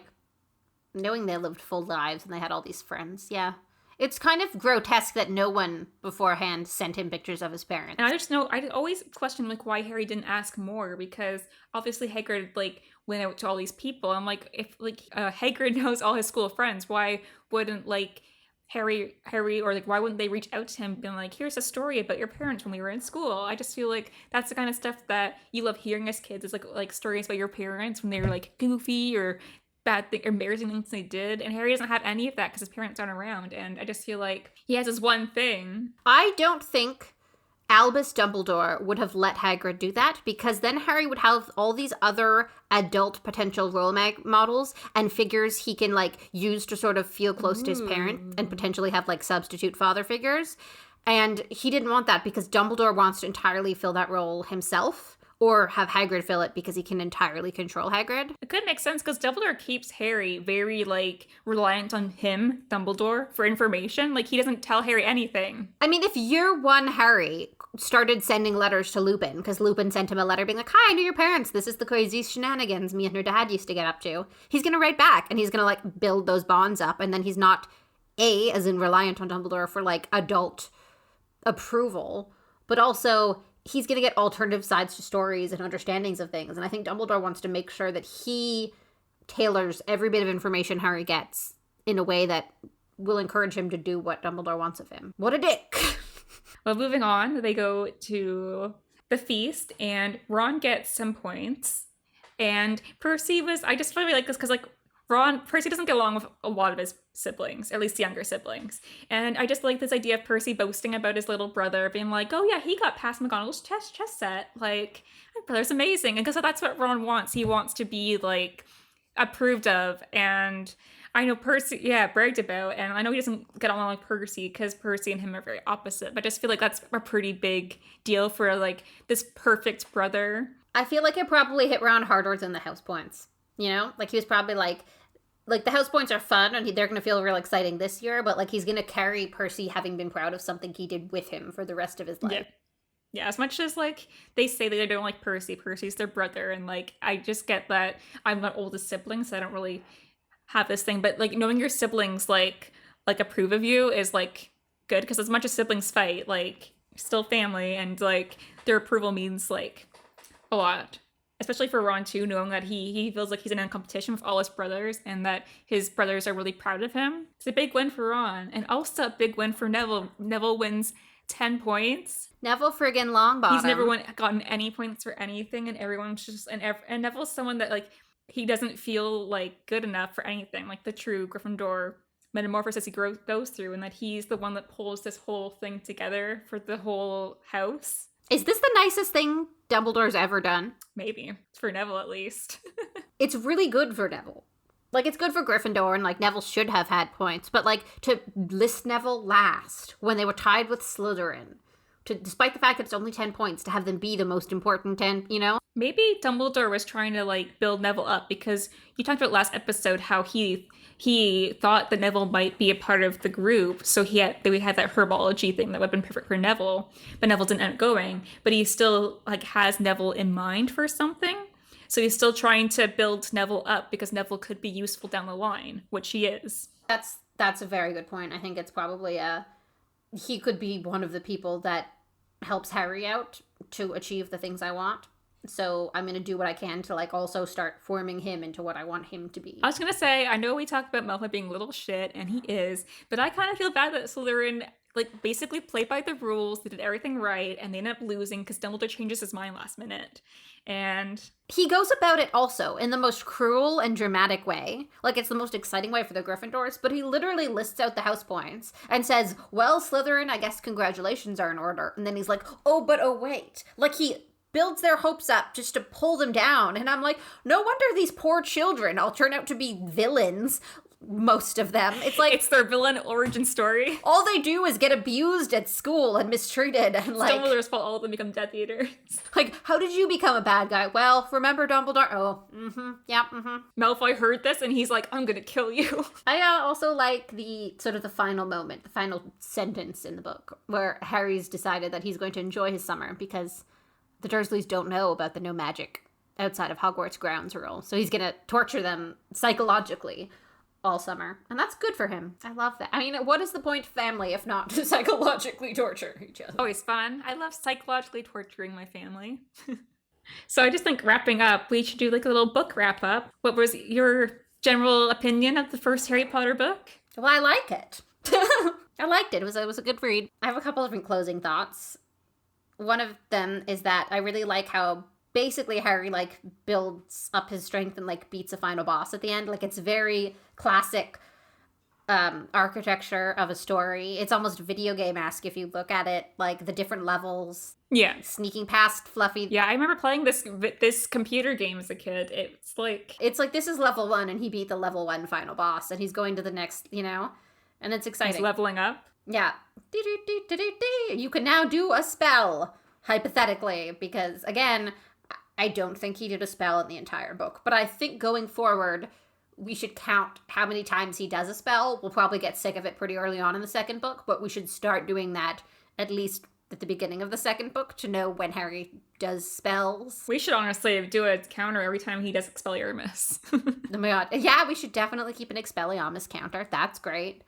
knowing they lived full lives and they had all these friends, yeah. It's kind of grotesque that no one beforehand sent him pictures of his parents. And I just know, I always question, like, why Harry didn't ask more, because obviously Hagrid, like, went out to all these people. I'm like, if, like, Hagrid knows all his school friends, why wouldn't, like, Harry, or, like, why wouldn't they reach out to him being like, here's a story about your parents when we were in school? I just feel like that's the kind of stuff that you love hearing as kids, is, like stories about your parents when they were, like, goofy or bad thing, embarrassing things they did, and Harry doesn't have any of that because his parents aren't around, and I just feel like he has this one thing. I don't think Albus Dumbledore would have let Hagrid do that, because then Harry would have all these other adult potential role models and figures he can, like, use to sort of feel close to his parent and potentially have, like, substitute father figures. And he didn't want that because Dumbledore wants to entirely fill that role himself, or have Hagrid fill it because he can entirely control Hagrid. It could make sense because Dumbledore keeps Harry very, like, reliant on him, Dumbledore, for information. Like, he doesn't tell Harry anything. I mean, if year one Harry started sending letters to Lupin, because Lupin sent him a letter being like, hi, I knew your parents. This is the crazy shenanigans me and her dad used to get up to. He's going to write back, and he's going to, like, build those bonds up, and then he's not, as in reliant on Dumbledore for, like, adult approval, but also he's going to get alternative sides to stories and understandings of things. And I think Dumbledore wants to make sure that he tailors every bit of information Harry gets in a way that will encourage him to do what Dumbledore wants of him. What a dick. Well, moving on, they go to the feast, and Ron gets some points. And Percy was, I just really like this because, like, Percy doesn't get along with a lot of his siblings, at least younger siblings. And I just like this idea of Percy boasting about his little brother, being like, oh yeah, he got past McGonagall's chess set. Like, my brother's amazing. And because that's what Ron wants. He wants to be, like, approved of. And I know Percy, bragged about. And I know he doesn't get along with Percy because Percy and him are very opposite. But I just feel like that's a pretty big deal for, like, this perfect brother. I feel like it probably hit Ron harder than the house points. You know? Like, he was probably like, the house points are fun and they're going to feel real exciting this year, but, like, he's going to carry Percy having been proud of something he did with him for the rest of his life. Yeah, as much as, like, they say that they don't like Percy's their brother, and, like, I just get that I'm the oldest sibling, so I don't really have this thing, but, like, knowing your siblings, like approve of you is, like, good, because as much as siblings fight, like, still family, and, like, their approval means, like, a lot. Especially for Ron, too, knowing that he feels like he's in a competition with all his brothers and that his brothers are really proud of him. It's a big win for Ron. And also a big win for Neville. Neville wins 10 points. Neville friggin' Longbottom. He's never gotten any points for anything, and everyone's just... And Neville's someone that, like, he doesn't feel, like, good enough for anything. Like, the true Gryffindor metamorphosis he goes through, and that he's the one that pulls this whole thing together for the whole house. Is this the nicest thing Dumbledore's ever done? Maybe. For Neville, at least. It's really good for Neville. Like, it's good for Gryffindor, and, like, Neville should have had points. But, like, to list Neville last when they were tied with Slytherin, despite the fact that it's only 10 points, to have them be the most important 10, you know? Maybe Dumbledore was trying to, like, build Neville up, because you talked about last episode how he thought that Neville might be a part of the group, so we had that herbology thing that would have been perfect for Neville, but Neville didn't end up going. But he still, like, has Neville in mind for something, so he's still trying to build Neville up because Neville could be useful down the line, which he is. That's a very good point. I think it's probably he could be one of the people that helps Harry out to achieve the things I want. So I'm going to do what I can to, like, also start forming him into what I want him to be. I was going to say, I know we talked about Malfoy being little shit, and he is, but I kind of feel bad that Slytherin, like, basically played by the rules, they did everything right, and they ended up losing because Dumbledore changes his mind last minute. And he goes about it also in the most cruel and dramatic way. Like, it's the most exciting way for the Gryffindors, but he literally lists out the house points and says, well, Slytherin, I guess congratulations are in order. And then he's like, oh, wait. Like, he builds their hopes up just to pull them down. And I'm like, no wonder these poor children all turn out to be villains. Most of them. It's like, it's their villain origin story. All they do is get abused at school and mistreated, and, like, Dumbledore's fault all of them become Death Eaters. Like, how did you become a bad guy? Well, remember Dumbledore? Oh, Malfoy heard this and he's like, I'm gonna kill you. I also like the sort of the final moment, the final sentence in the book where Harry's decided that he's going to enjoy his summer because the Dursleys don't know about the no magic outside of Hogwarts grounds rule. So he's going to torture them psychologically all summer. And that's good for him. I love that. I mean, what is the point of family if not to psychologically torture each other? Always fun. I love psychologically torturing my family. So I just think wrapping up, we should do like a little book wrap up. What was your general opinion of the first Harry Potter book? Well, I like it. I liked it. It was a good read. I have a couple different closing thoughts. One of them is that I really like how basically Harry like builds up his strength and like beats a final boss at the end. Like it's very classic architecture of a story. It's almost video game-esque if you look at it, like the different levels. Yeah. Sneaking past Fluffy. Yeah, I remember playing this computer game as a kid. It's like this is level 1 and he beat the level 1 final boss and he's going to the next, and it's exciting. He's leveling up. Yeah. You can now do a spell, hypothetically, because again, I don't think he did a spell in the entire book, but I think going forward, we should count how many times he does a spell. We'll probably get sick of it pretty early on in the second book, but we should start doing that at least at the beginning of the second book to know when Harry does spells. We should honestly do a counter every time he does Expelliarmus. Oh my god. Yeah, we should definitely keep an Expelliarmus counter. That's great.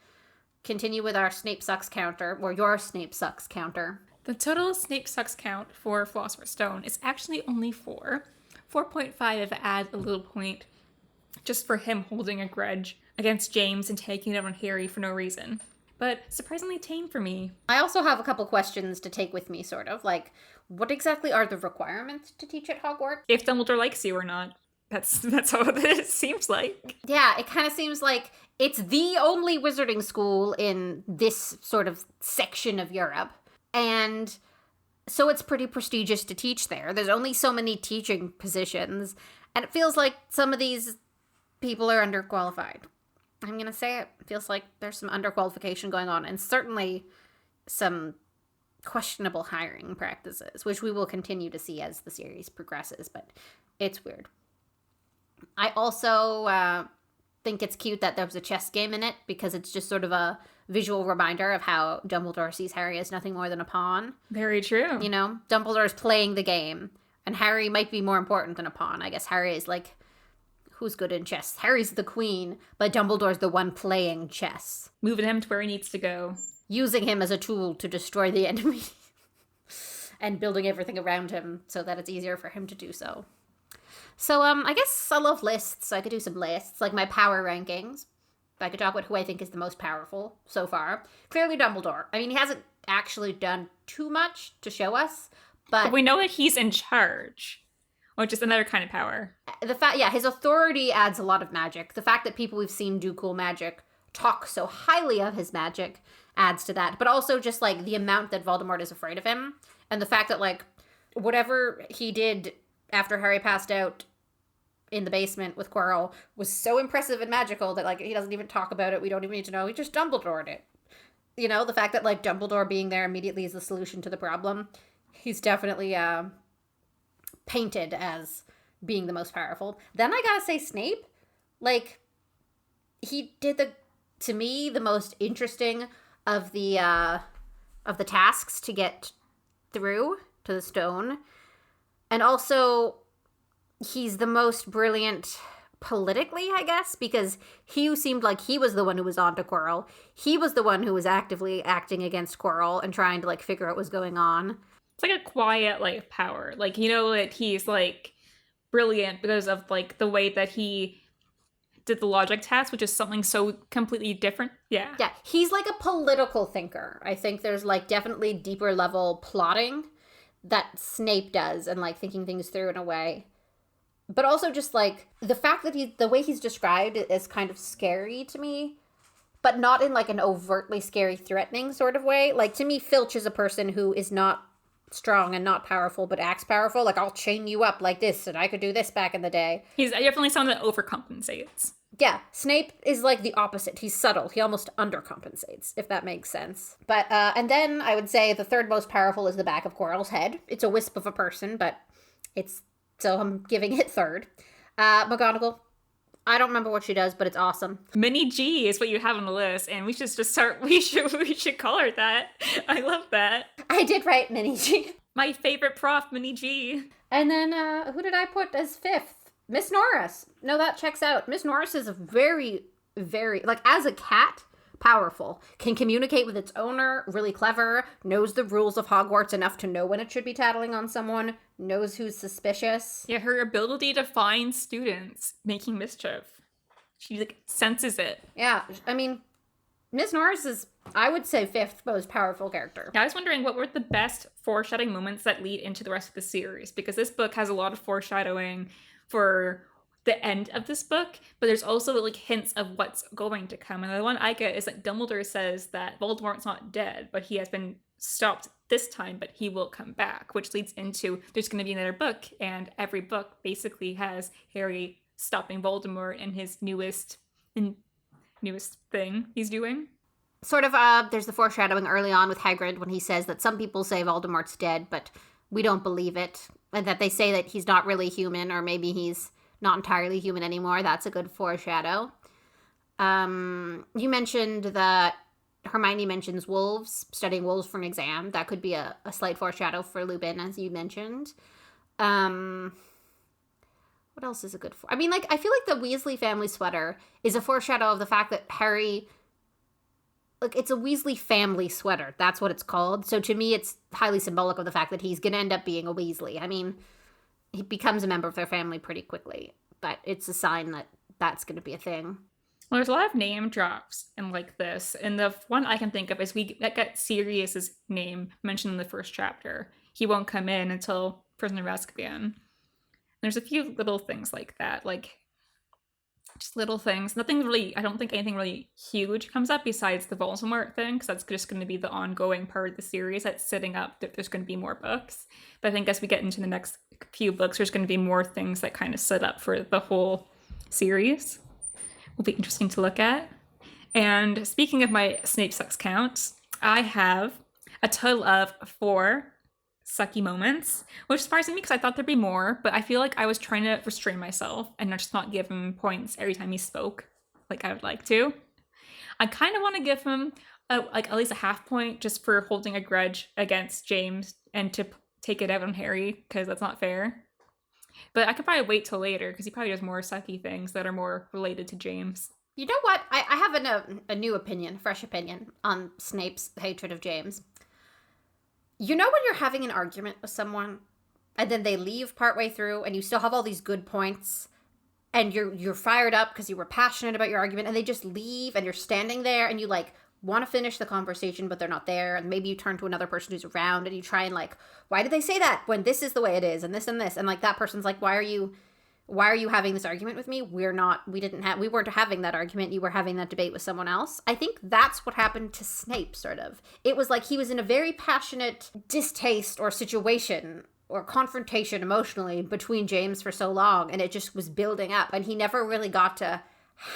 Continue with our Snape sucks counter, or your Snape sucks counter. The total Snape sucks count for Philosopher's Stone is actually only 4. 4.5 if I add a little point just for him holding a grudge against James and taking it out on Harry for no reason. But surprisingly tame for me. I also have a couple questions to take with me, sort of. Like, what exactly are the requirements to teach at Hogwarts? If Dumbledore likes you or not. That's how it seems like. Yeah, it kind of seems like it's the only wizarding school in this sort of section of Europe. And so it's pretty prestigious to teach there. There's only so many teaching positions. And it feels like some of these people are underqualified. I'm going to say it. It feels like there's some underqualification going on. And certainly some questionable hiring practices, which we will continue to see as the series progresses. But it's weird. I also think it's cute that there was a chess game in it because it's just sort of a visual reminder of how Dumbledore sees Harry as nothing more than a pawn. Very true. Dumbledore's playing the game, and Harry might be more important than a pawn. I guess Harry is like, who's good in chess? Harry's the queen, but Dumbledore's the one playing chess. Moving him to where he needs to go. Using him as a tool to destroy the enemy. And building everything around him so that it's easier for him to do so. So, I guess I love lists. I could do some lists, like my power rankings. I could talk about who I think is the most powerful so far. Clearly Dumbledore. I mean, he hasn't actually done too much to show us, but we know that he's in charge, which is another kind of power. His authority adds a lot of magic. The fact that people we've seen do cool magic talk so highly of his magic adds to that. But also just, like, the amount that Voldemort is afraid of him, and the fact that, like, whatever he did after Harry passed out in the basement with Quirrell was so impressive and magical that, like, he doesn't even talk about it. We don't even need to know. He just Dumbledored it. The fact that, like, Dumbledore being there immediately is the solution to the problem. He's definitely painted as being the most powerful. Then I gotta say Snape. Like, he did to me, the most interesting of the tasks to get through to the stone. And also, he's the most brilliant politically, I guess, because he seemed like he was the one who was on to Quirrell. He was the one who was actively acting against Quirrell and trying to, like, figure out what's going on. It's like a quiet, like, power. Like, that he's, like, brilliant because of, like, the way that he did the logic test, which is something so completely different. Yeah. Yeah, he's like a political thinker. I think there's, like, definitely deeper level plotting that Snape does and, like, thinking things through in a way. But also just, like, the fact that the way he's described is kind of scary to me, but not in, like, an overtly scary, threatening sort of way. Like, to me, Filch is a person who is not strong and not powerful, but acts powerful. Like, I'll chain you up like this, and I could do this back in the day. He's definitely someone that overcompensates. Yeah, Snape is, like, the opposite. He's subtle. He almost undercompensates, if that makes sense. But, and then I would say the third most powerful is the back of Quirrell's head. It's a wisp of a person, but so I'm giving it third. McGonagall, I don't remember what she does, but it's awesome. Mini G is what you have on the list, and we should just start, we should call her that. I love that. I did write Mini G. My favorite prof, Mini G. And then, who did I put as fifth? Miss Norris. No, that checks out. Miss Norris is a very very, like, as a cat, powerful, can communicate with its owner, really clever, knows the rules of Hogwarts enough to know when it should be tattling on someone, knows who's suspicious. Yeah, her ability to find students making mischief. She like senses it. Yeah, I mean, Miss Norris is, I would say, fifth most powerful character. Yeah, I was wondering what were the best foreshadowing moments that lead into the rest of the series, because this book has a lot of foreshadowing for the end of this book, but there's also like hints of what's going to come. And the one I get is that Dumbledore says that Voldemort's not dead, but he has been stopped this time, but he will come back, which leads into there's going to be another book, and every book basically has Harry stopping Voldemort in his newest thing he's doing. Sort of, there's the foreshadowing early on with Hagrid when he says that some people say Voldemort's dead, but we don't believe it. And that they say that he's not really human, or maybe he's not entirely human anymore. That's a good foreshadow. You mentioned that Hermione mentions wolves, studying wolves for an exam. That could be a slight foreshadow for Lupin, as you mentioned. What else is a good I mean, like, I feel like the Weasley family sweater is a foreshadow of the fact that Harry... Like, it's a Weasley family sweater. That's what it's called. So to me, it's highly symbolic of the fact that he's going to end up being a Weasley. I mean, he becomes a member of their family pretty quickly, but it's a sign that that's going to be a thing. Well, there's a lot of name drops in like this, and the one I can think of is we get Sirius's name mentioned in the first chapter. He won't come in until Prisoner of Azkaban. There's a few little things like that, like just little things. Nothing really, I don't think anything really huge comes up besides the Voldemort thing, because that's just going to be the ongoing part of the series that's setting up that there's going to be more books. But I think as we get into the next few books, there's going to be more things that kind of set up for the whole series. Will be interesting to look at. And speaking of my Snape sucks counts, I have a total of 4 sucky moments, which surprised me because I thought there'd be more, but I feel like I was trying to restrain myself and just not give him points every time he spoke like I would like to. I kind of want to give him like at least a half point just for holding a grudge against James and to take it out on Harry, because that's not fair. But I could probably wait till later because he probably does more sucky things that are more related to James. You know what? I have a new opinion, fresh opinion on Snape's hatred of James. You know when you're having an argument with someone and then they leave partway through and you still have all these good points and you're fired up because you were passionate about your argument, and they just leave and you're standing there and you like want to finish the conversation but they're not there, and maybe you turn to another person who's around and you try and like, why did they say that when this is the way it is and this, and like that person's like, why are you having this argument with me? We weren't having that argument. You were having that debate with someone else. I think that's what happened to Snape, sort of. It was like he was in a very passionate distaste or situation or confrontation emotionally between James for so long, and it just was building up, and he never really got to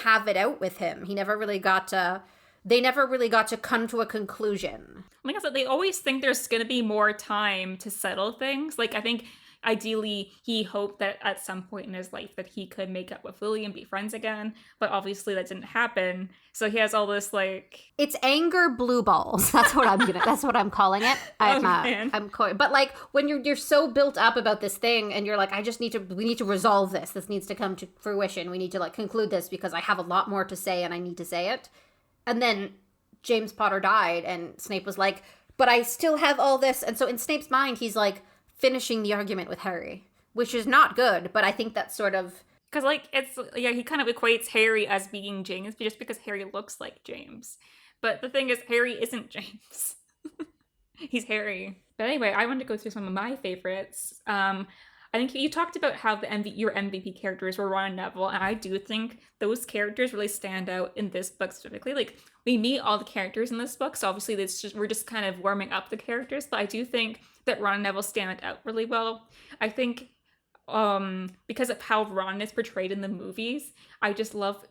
have it out with him. They never really got to come to a conclusion. Like I said, they always think there's going to be more time to settle things. Like, I think ideally, he hoped that at some point in his life that he could make up with Lily and be friends again, but obviously that didn't happen. So he has all this like, it's anger blue balls. That's what I'm calling it. I'm coy. But like when you're so built up about this thing and you're like, we need to resolve this. This needs to come to fruition. We need to like conclude this because I have a lot more to say and I need to say it. And then James Potter died and Snape was like, but I still have all this. And so in Snape's mind, he's like finishing the argument with Harry, which is not good, but I think that's sort of... Because, like, he kind of equates Harry as being James just because Harry looks like James. But the thing is, Harry isn't James. He's Harry. But anyway, I wanted to go through some of my favorites. I think you talked about how your MVP characters were Ron and Neville, and I do think those characters really stand out in this book specifically. Like, we meet all the characters in this book, so obviously we're just kind of warming up the characters, but I do think that Ron and Neville stand out really well. I think because of how Ron is portrayed in the movies, I just love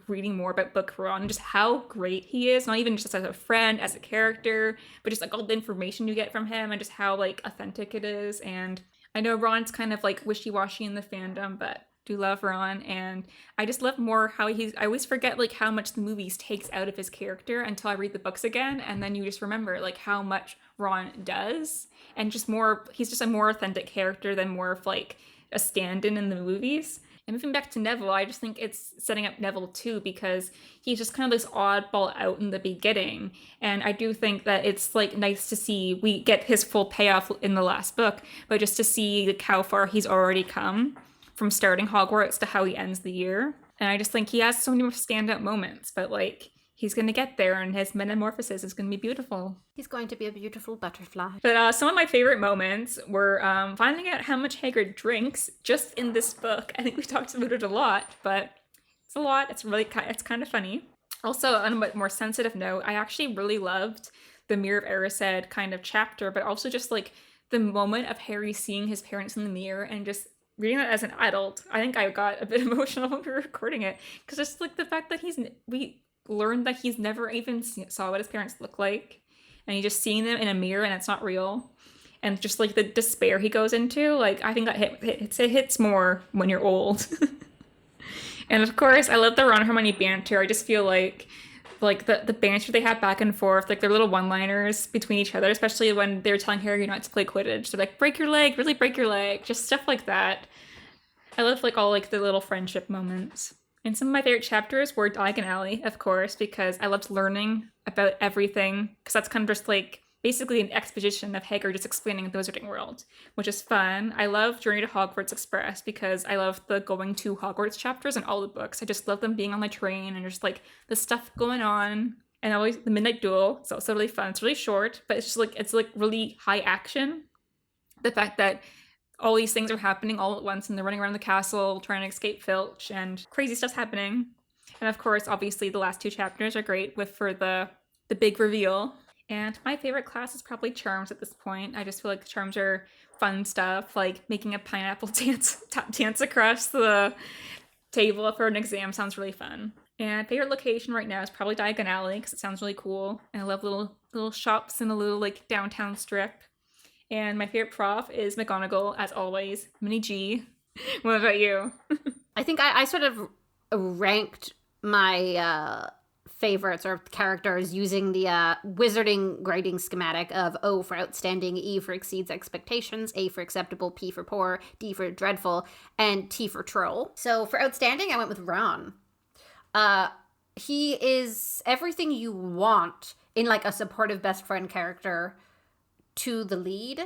reading more about book Ron and just how great he is, not even just as a friend, as a character, but just like all the information you get from him and just how like authentic it is. And I know Ron's kind of like wishy-washy in the fandom, but do love Ron, and I just love more how I always forget like how much the movies takes out of his character until I read the books again, and then you just remember like how much Ron does, and he's just a more authentic character than more of like a stand-in the movies. And moving back to Neville, I just think it's setting up Neville too, because he's just kind of this oddball out in the beginning. And I do think that it's like nice to see we get his full payoff in the last book, but just to see like how far he's already come from starting Hogwarts to how he ends the year. And I just think he has so many more standout moments, but like he's going to get there, and his metamorphosis is going to be beautiful. He's going to be a beautiful butterfly. But some of my favorite moments were finding out how much Hagrid drinks just in this book. I think we talked about it a lot, but it's a lot. It's kind of funny. Also, on a more sensitive note, I actually really loved the Mirror of Erised kind of chapter, but also just like the moment of Harry seeing his parents in the mirror and just reading that as an adult. I think I got a bit emotional when we were recording it, because just like the fact that we learned that he's never even saw what his parents look like, and he's just seeing them in a mirror and it's not real, and just like the despair he goes into, like I think that it hits more when you're old. And of course I love the Ron and Hermione banter. I just feel like the banter they have back and forth, like their little one-liners between each other, especially when they're telling Harry not to play Quidditch. They're like, break your leg, really break your leg, just stuff like that. I love like all like the little friendship moments. And some of my favorite chapters were Diagon Alley, of course, because I loved learning about everything, because that's kind of just like basically an exposition of Hagrid just explaining the Wizarding World, which is fun. I love Journey to Hogwarts Express because I love the going to Hogwarts chapters in all the books. I just love them being on the train and just like the stuff going on. And always the Midnight Duel. It's also really fun. It's really short, but it's like really high action. The fact that all these things are happening all at once and they're running around the castle trying to escape Filch and crazy stuff's happening. And of course, obviously the last two chapters are great for the big reveal. And my favorite class is probably Charms at this point. I just feel like Charms are fun stuff, like making a pineapple dance across the table for an exam sounds really fun. And favorite location right now is probably Diagon Alley because it sounds really cool. And I love little shops in a little like downtown strip. And my favorite prof is McGonagall, as always. Minnie G. What about you? I think I sort of ranked my favorites or characters using the wizarding grading schematic of O for outstanding, E for exceeds expectations, A for acceptable, P for poor, D for dreadful, and T for troll. So for outstanding, I went with Ron. He is everything you want in like a supportive best friend character to the lead.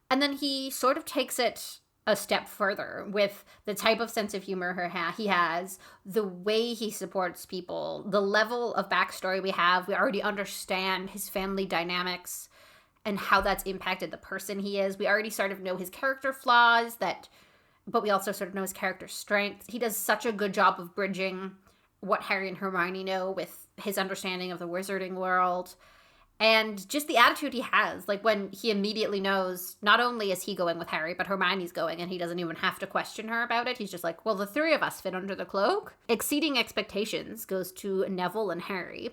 And then he sort of takes it a step further with the type of sense of humor he has, the way he supports people, the level of backstory we have. We already understand his family dynamics and how that's impacted the person he is. We already sort of know his character flaws, but we also sort of know his character strengths. He does such a good job of bridging what Harry and Hermione know with his understanding of the wizarding world. And just the attitude he has, like when he immediately knows not only is he going with Harry, but Hermione's going, and he doesn't even have to question her about it. He's just like, well, the three of us fit under the cloak. Exceeding expectations goes to Neville and Harry.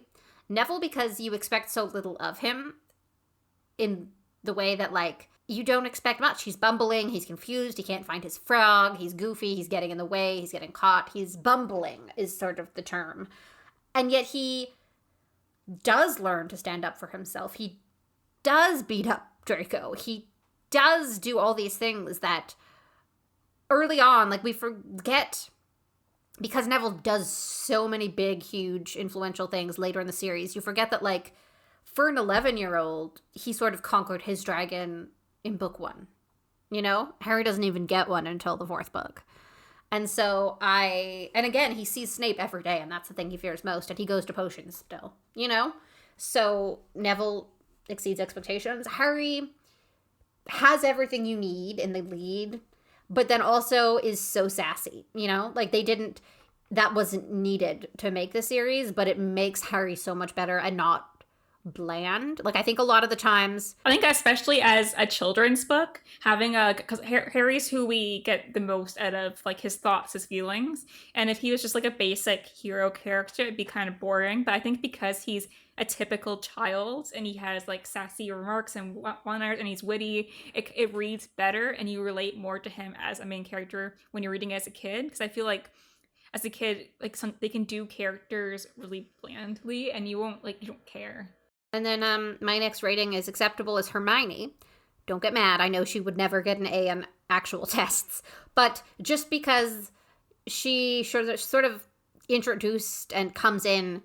Neville, because you expect so little of him in the way that, like, you don't expect much. He's bumbling, he's confused, he can't find his frog, he's goofy, he's getting in the way, he's getting caught. He's bumbling is sort of the term. And yet he does learn to stand up for himself. He does beat up Draco. He does do all these things that early on, like, we forget, because Neville does so many big, huge, influential things later in the series. You forget that, like, for an 11-year-old, he sort of conquered his dragon in book 1. You know? Harry doesn't even get one until the 4th book. And so and again, he sees Snape every day, and that's the thing he fears most, and he goes to potions still, you know? So Neville exceeds expectations. Harry has everything you need in the lead, but then also is so sassy, you know? Like, that wasn't needed to make the series, but it makes Harry so much better and not bland. Like, I think a lot of the times, I think especially as a children's book, having because Harry's who we get the most out of, like, his thoughts, his feelings, and if he was just like a basic hero character, it'd be kind of boring. But I think because he's a typical child and he has like sassy remarks and one-liners and he's witty, it reads better and you relate more to him as a main character when you're reading as a kid. Because I feel like as a kid, like, they can do characters really blandly and you don't care. And then my next rating is acceptable as Hermione. Don't get mad. I know she would never get an A on actual tests. But just because she sort of introduced and comes in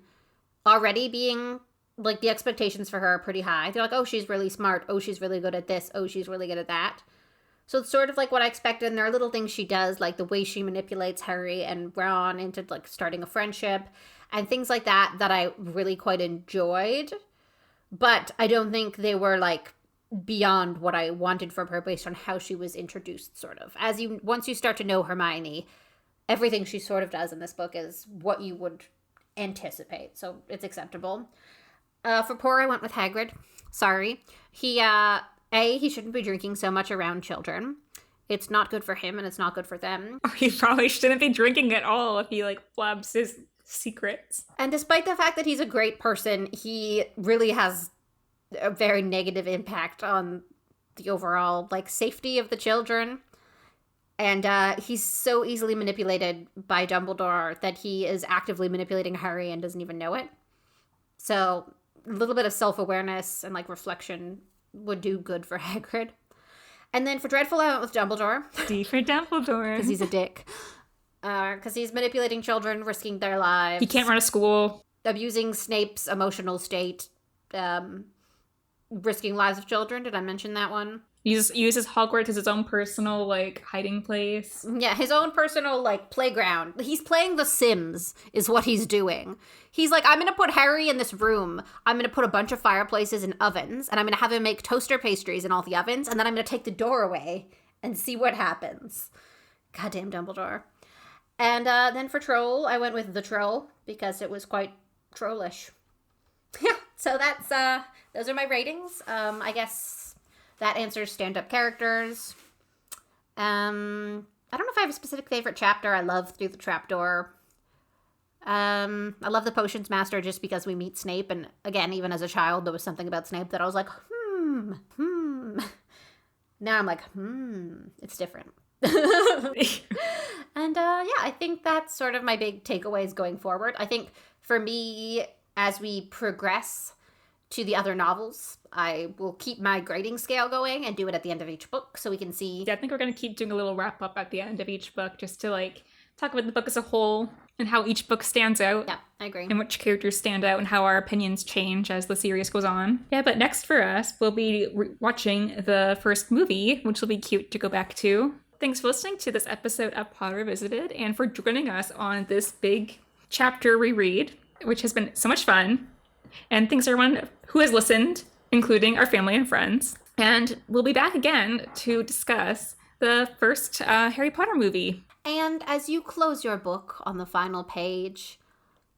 already being like the expectations for her are pretty high. They're like, oh, she's really smart. Oh, she's really good at this. Oh, she's really good at that. So it's sort of like what I expected. And there are little things she does, like the way she manipulates Harry and Ron into like starting a friendship and things like that I really quite enjoyed. But I don't think they were like beyond what I wanted from her based on how she was introduced, sort of. Once you start to know Hermione, everything she sort of does in this book is what you would anticipate. So it's acceptable. For poor, I went with Hagrid. Sorry. He shouldn't be drinking so much around children. It's not good for him and it's not good for them. Or he probably shouldn't be drinking at all if he, like, blabs his secrets. And despite the fact that he's a great person, he really has a very negative impact on the overall, like, safety of the children. And he's so easily manipulated by Dumbledore that he is actively manipulating Harry and doesn't even know it. So a little bit of self-awareness and, like, reflection would do good for Hagrid. And then for Dreadful, I went with Dumbledore. D for Dumbledore. Because he's a dick. Because he's manipulating children, risking their lives. He can't run a school. Abusing Snape's emotional state. Risking lives of children. Did I mention that one? Uses Hogwarts as his own personal, like, hiding place. Yeah, his own personal, like, playground. He's playing The Sims, is what he's doing. He's like, I'm going to put Harry in this room. I'm going to put a bunch of fireplaces and ovens, and I'm going to have him make toaster pastries in all the ovens, and then I'm going to take the door away and see what happens. Goddamn Dumbledore. And then for Troll, I went with the Troll, because it was quite trollish. Yeah, so that's, those are my ratings. I guess that answers stand-up characters. I don't know if I have a specific favorite chapter. I love Through the Trapdoor. I love the Potions Master just because we meet Snape. And again, even as a child, there was something about Snape that I was like, Now I'm like, it's different. And yeah, I think that's sort of my big takeaways going forward. I think for me, as we progress to the other novels, I will keep my grading scale going and do it at the end of each book so we can see. Yeah, I think we're going to keep doing a little wrap up at the end of each book just to, like, talk about the book as a whole and how each book stands out. Yeah, I agree. And which characters stand out and how our opinions change as the series goes on. Yeah, but next for us, we'll be watching the first movie, which will be cute to go back to. Thanks for listening to this episode of Potter Revisited and for joining us on this big chapter reread, which has been so much fun. And thanks everyone who has listened, including our family and friends. And we'll be back again to discuss the first Harry Potter movie. And as you close your book on the final page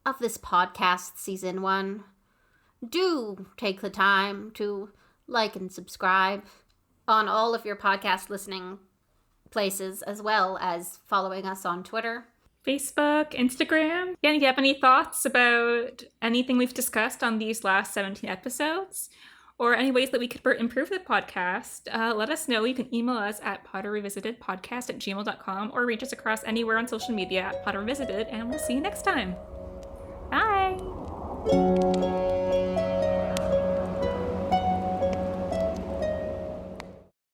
of this podcast, Season 1, do take the time to like and subscribe on all of your podcast listening places, as well as following us on Twitter, Facebook, Instagram. Yeah, do you have any thoughts about anything we've discussed on these last 17 episodes? Or any ways that we could improve the podcast? Let us know. You can email us at potterrevisitedpodcast@gmail.com or reach us across anywhere on social media at Potter Revisited, and we'll see you next time. Bye!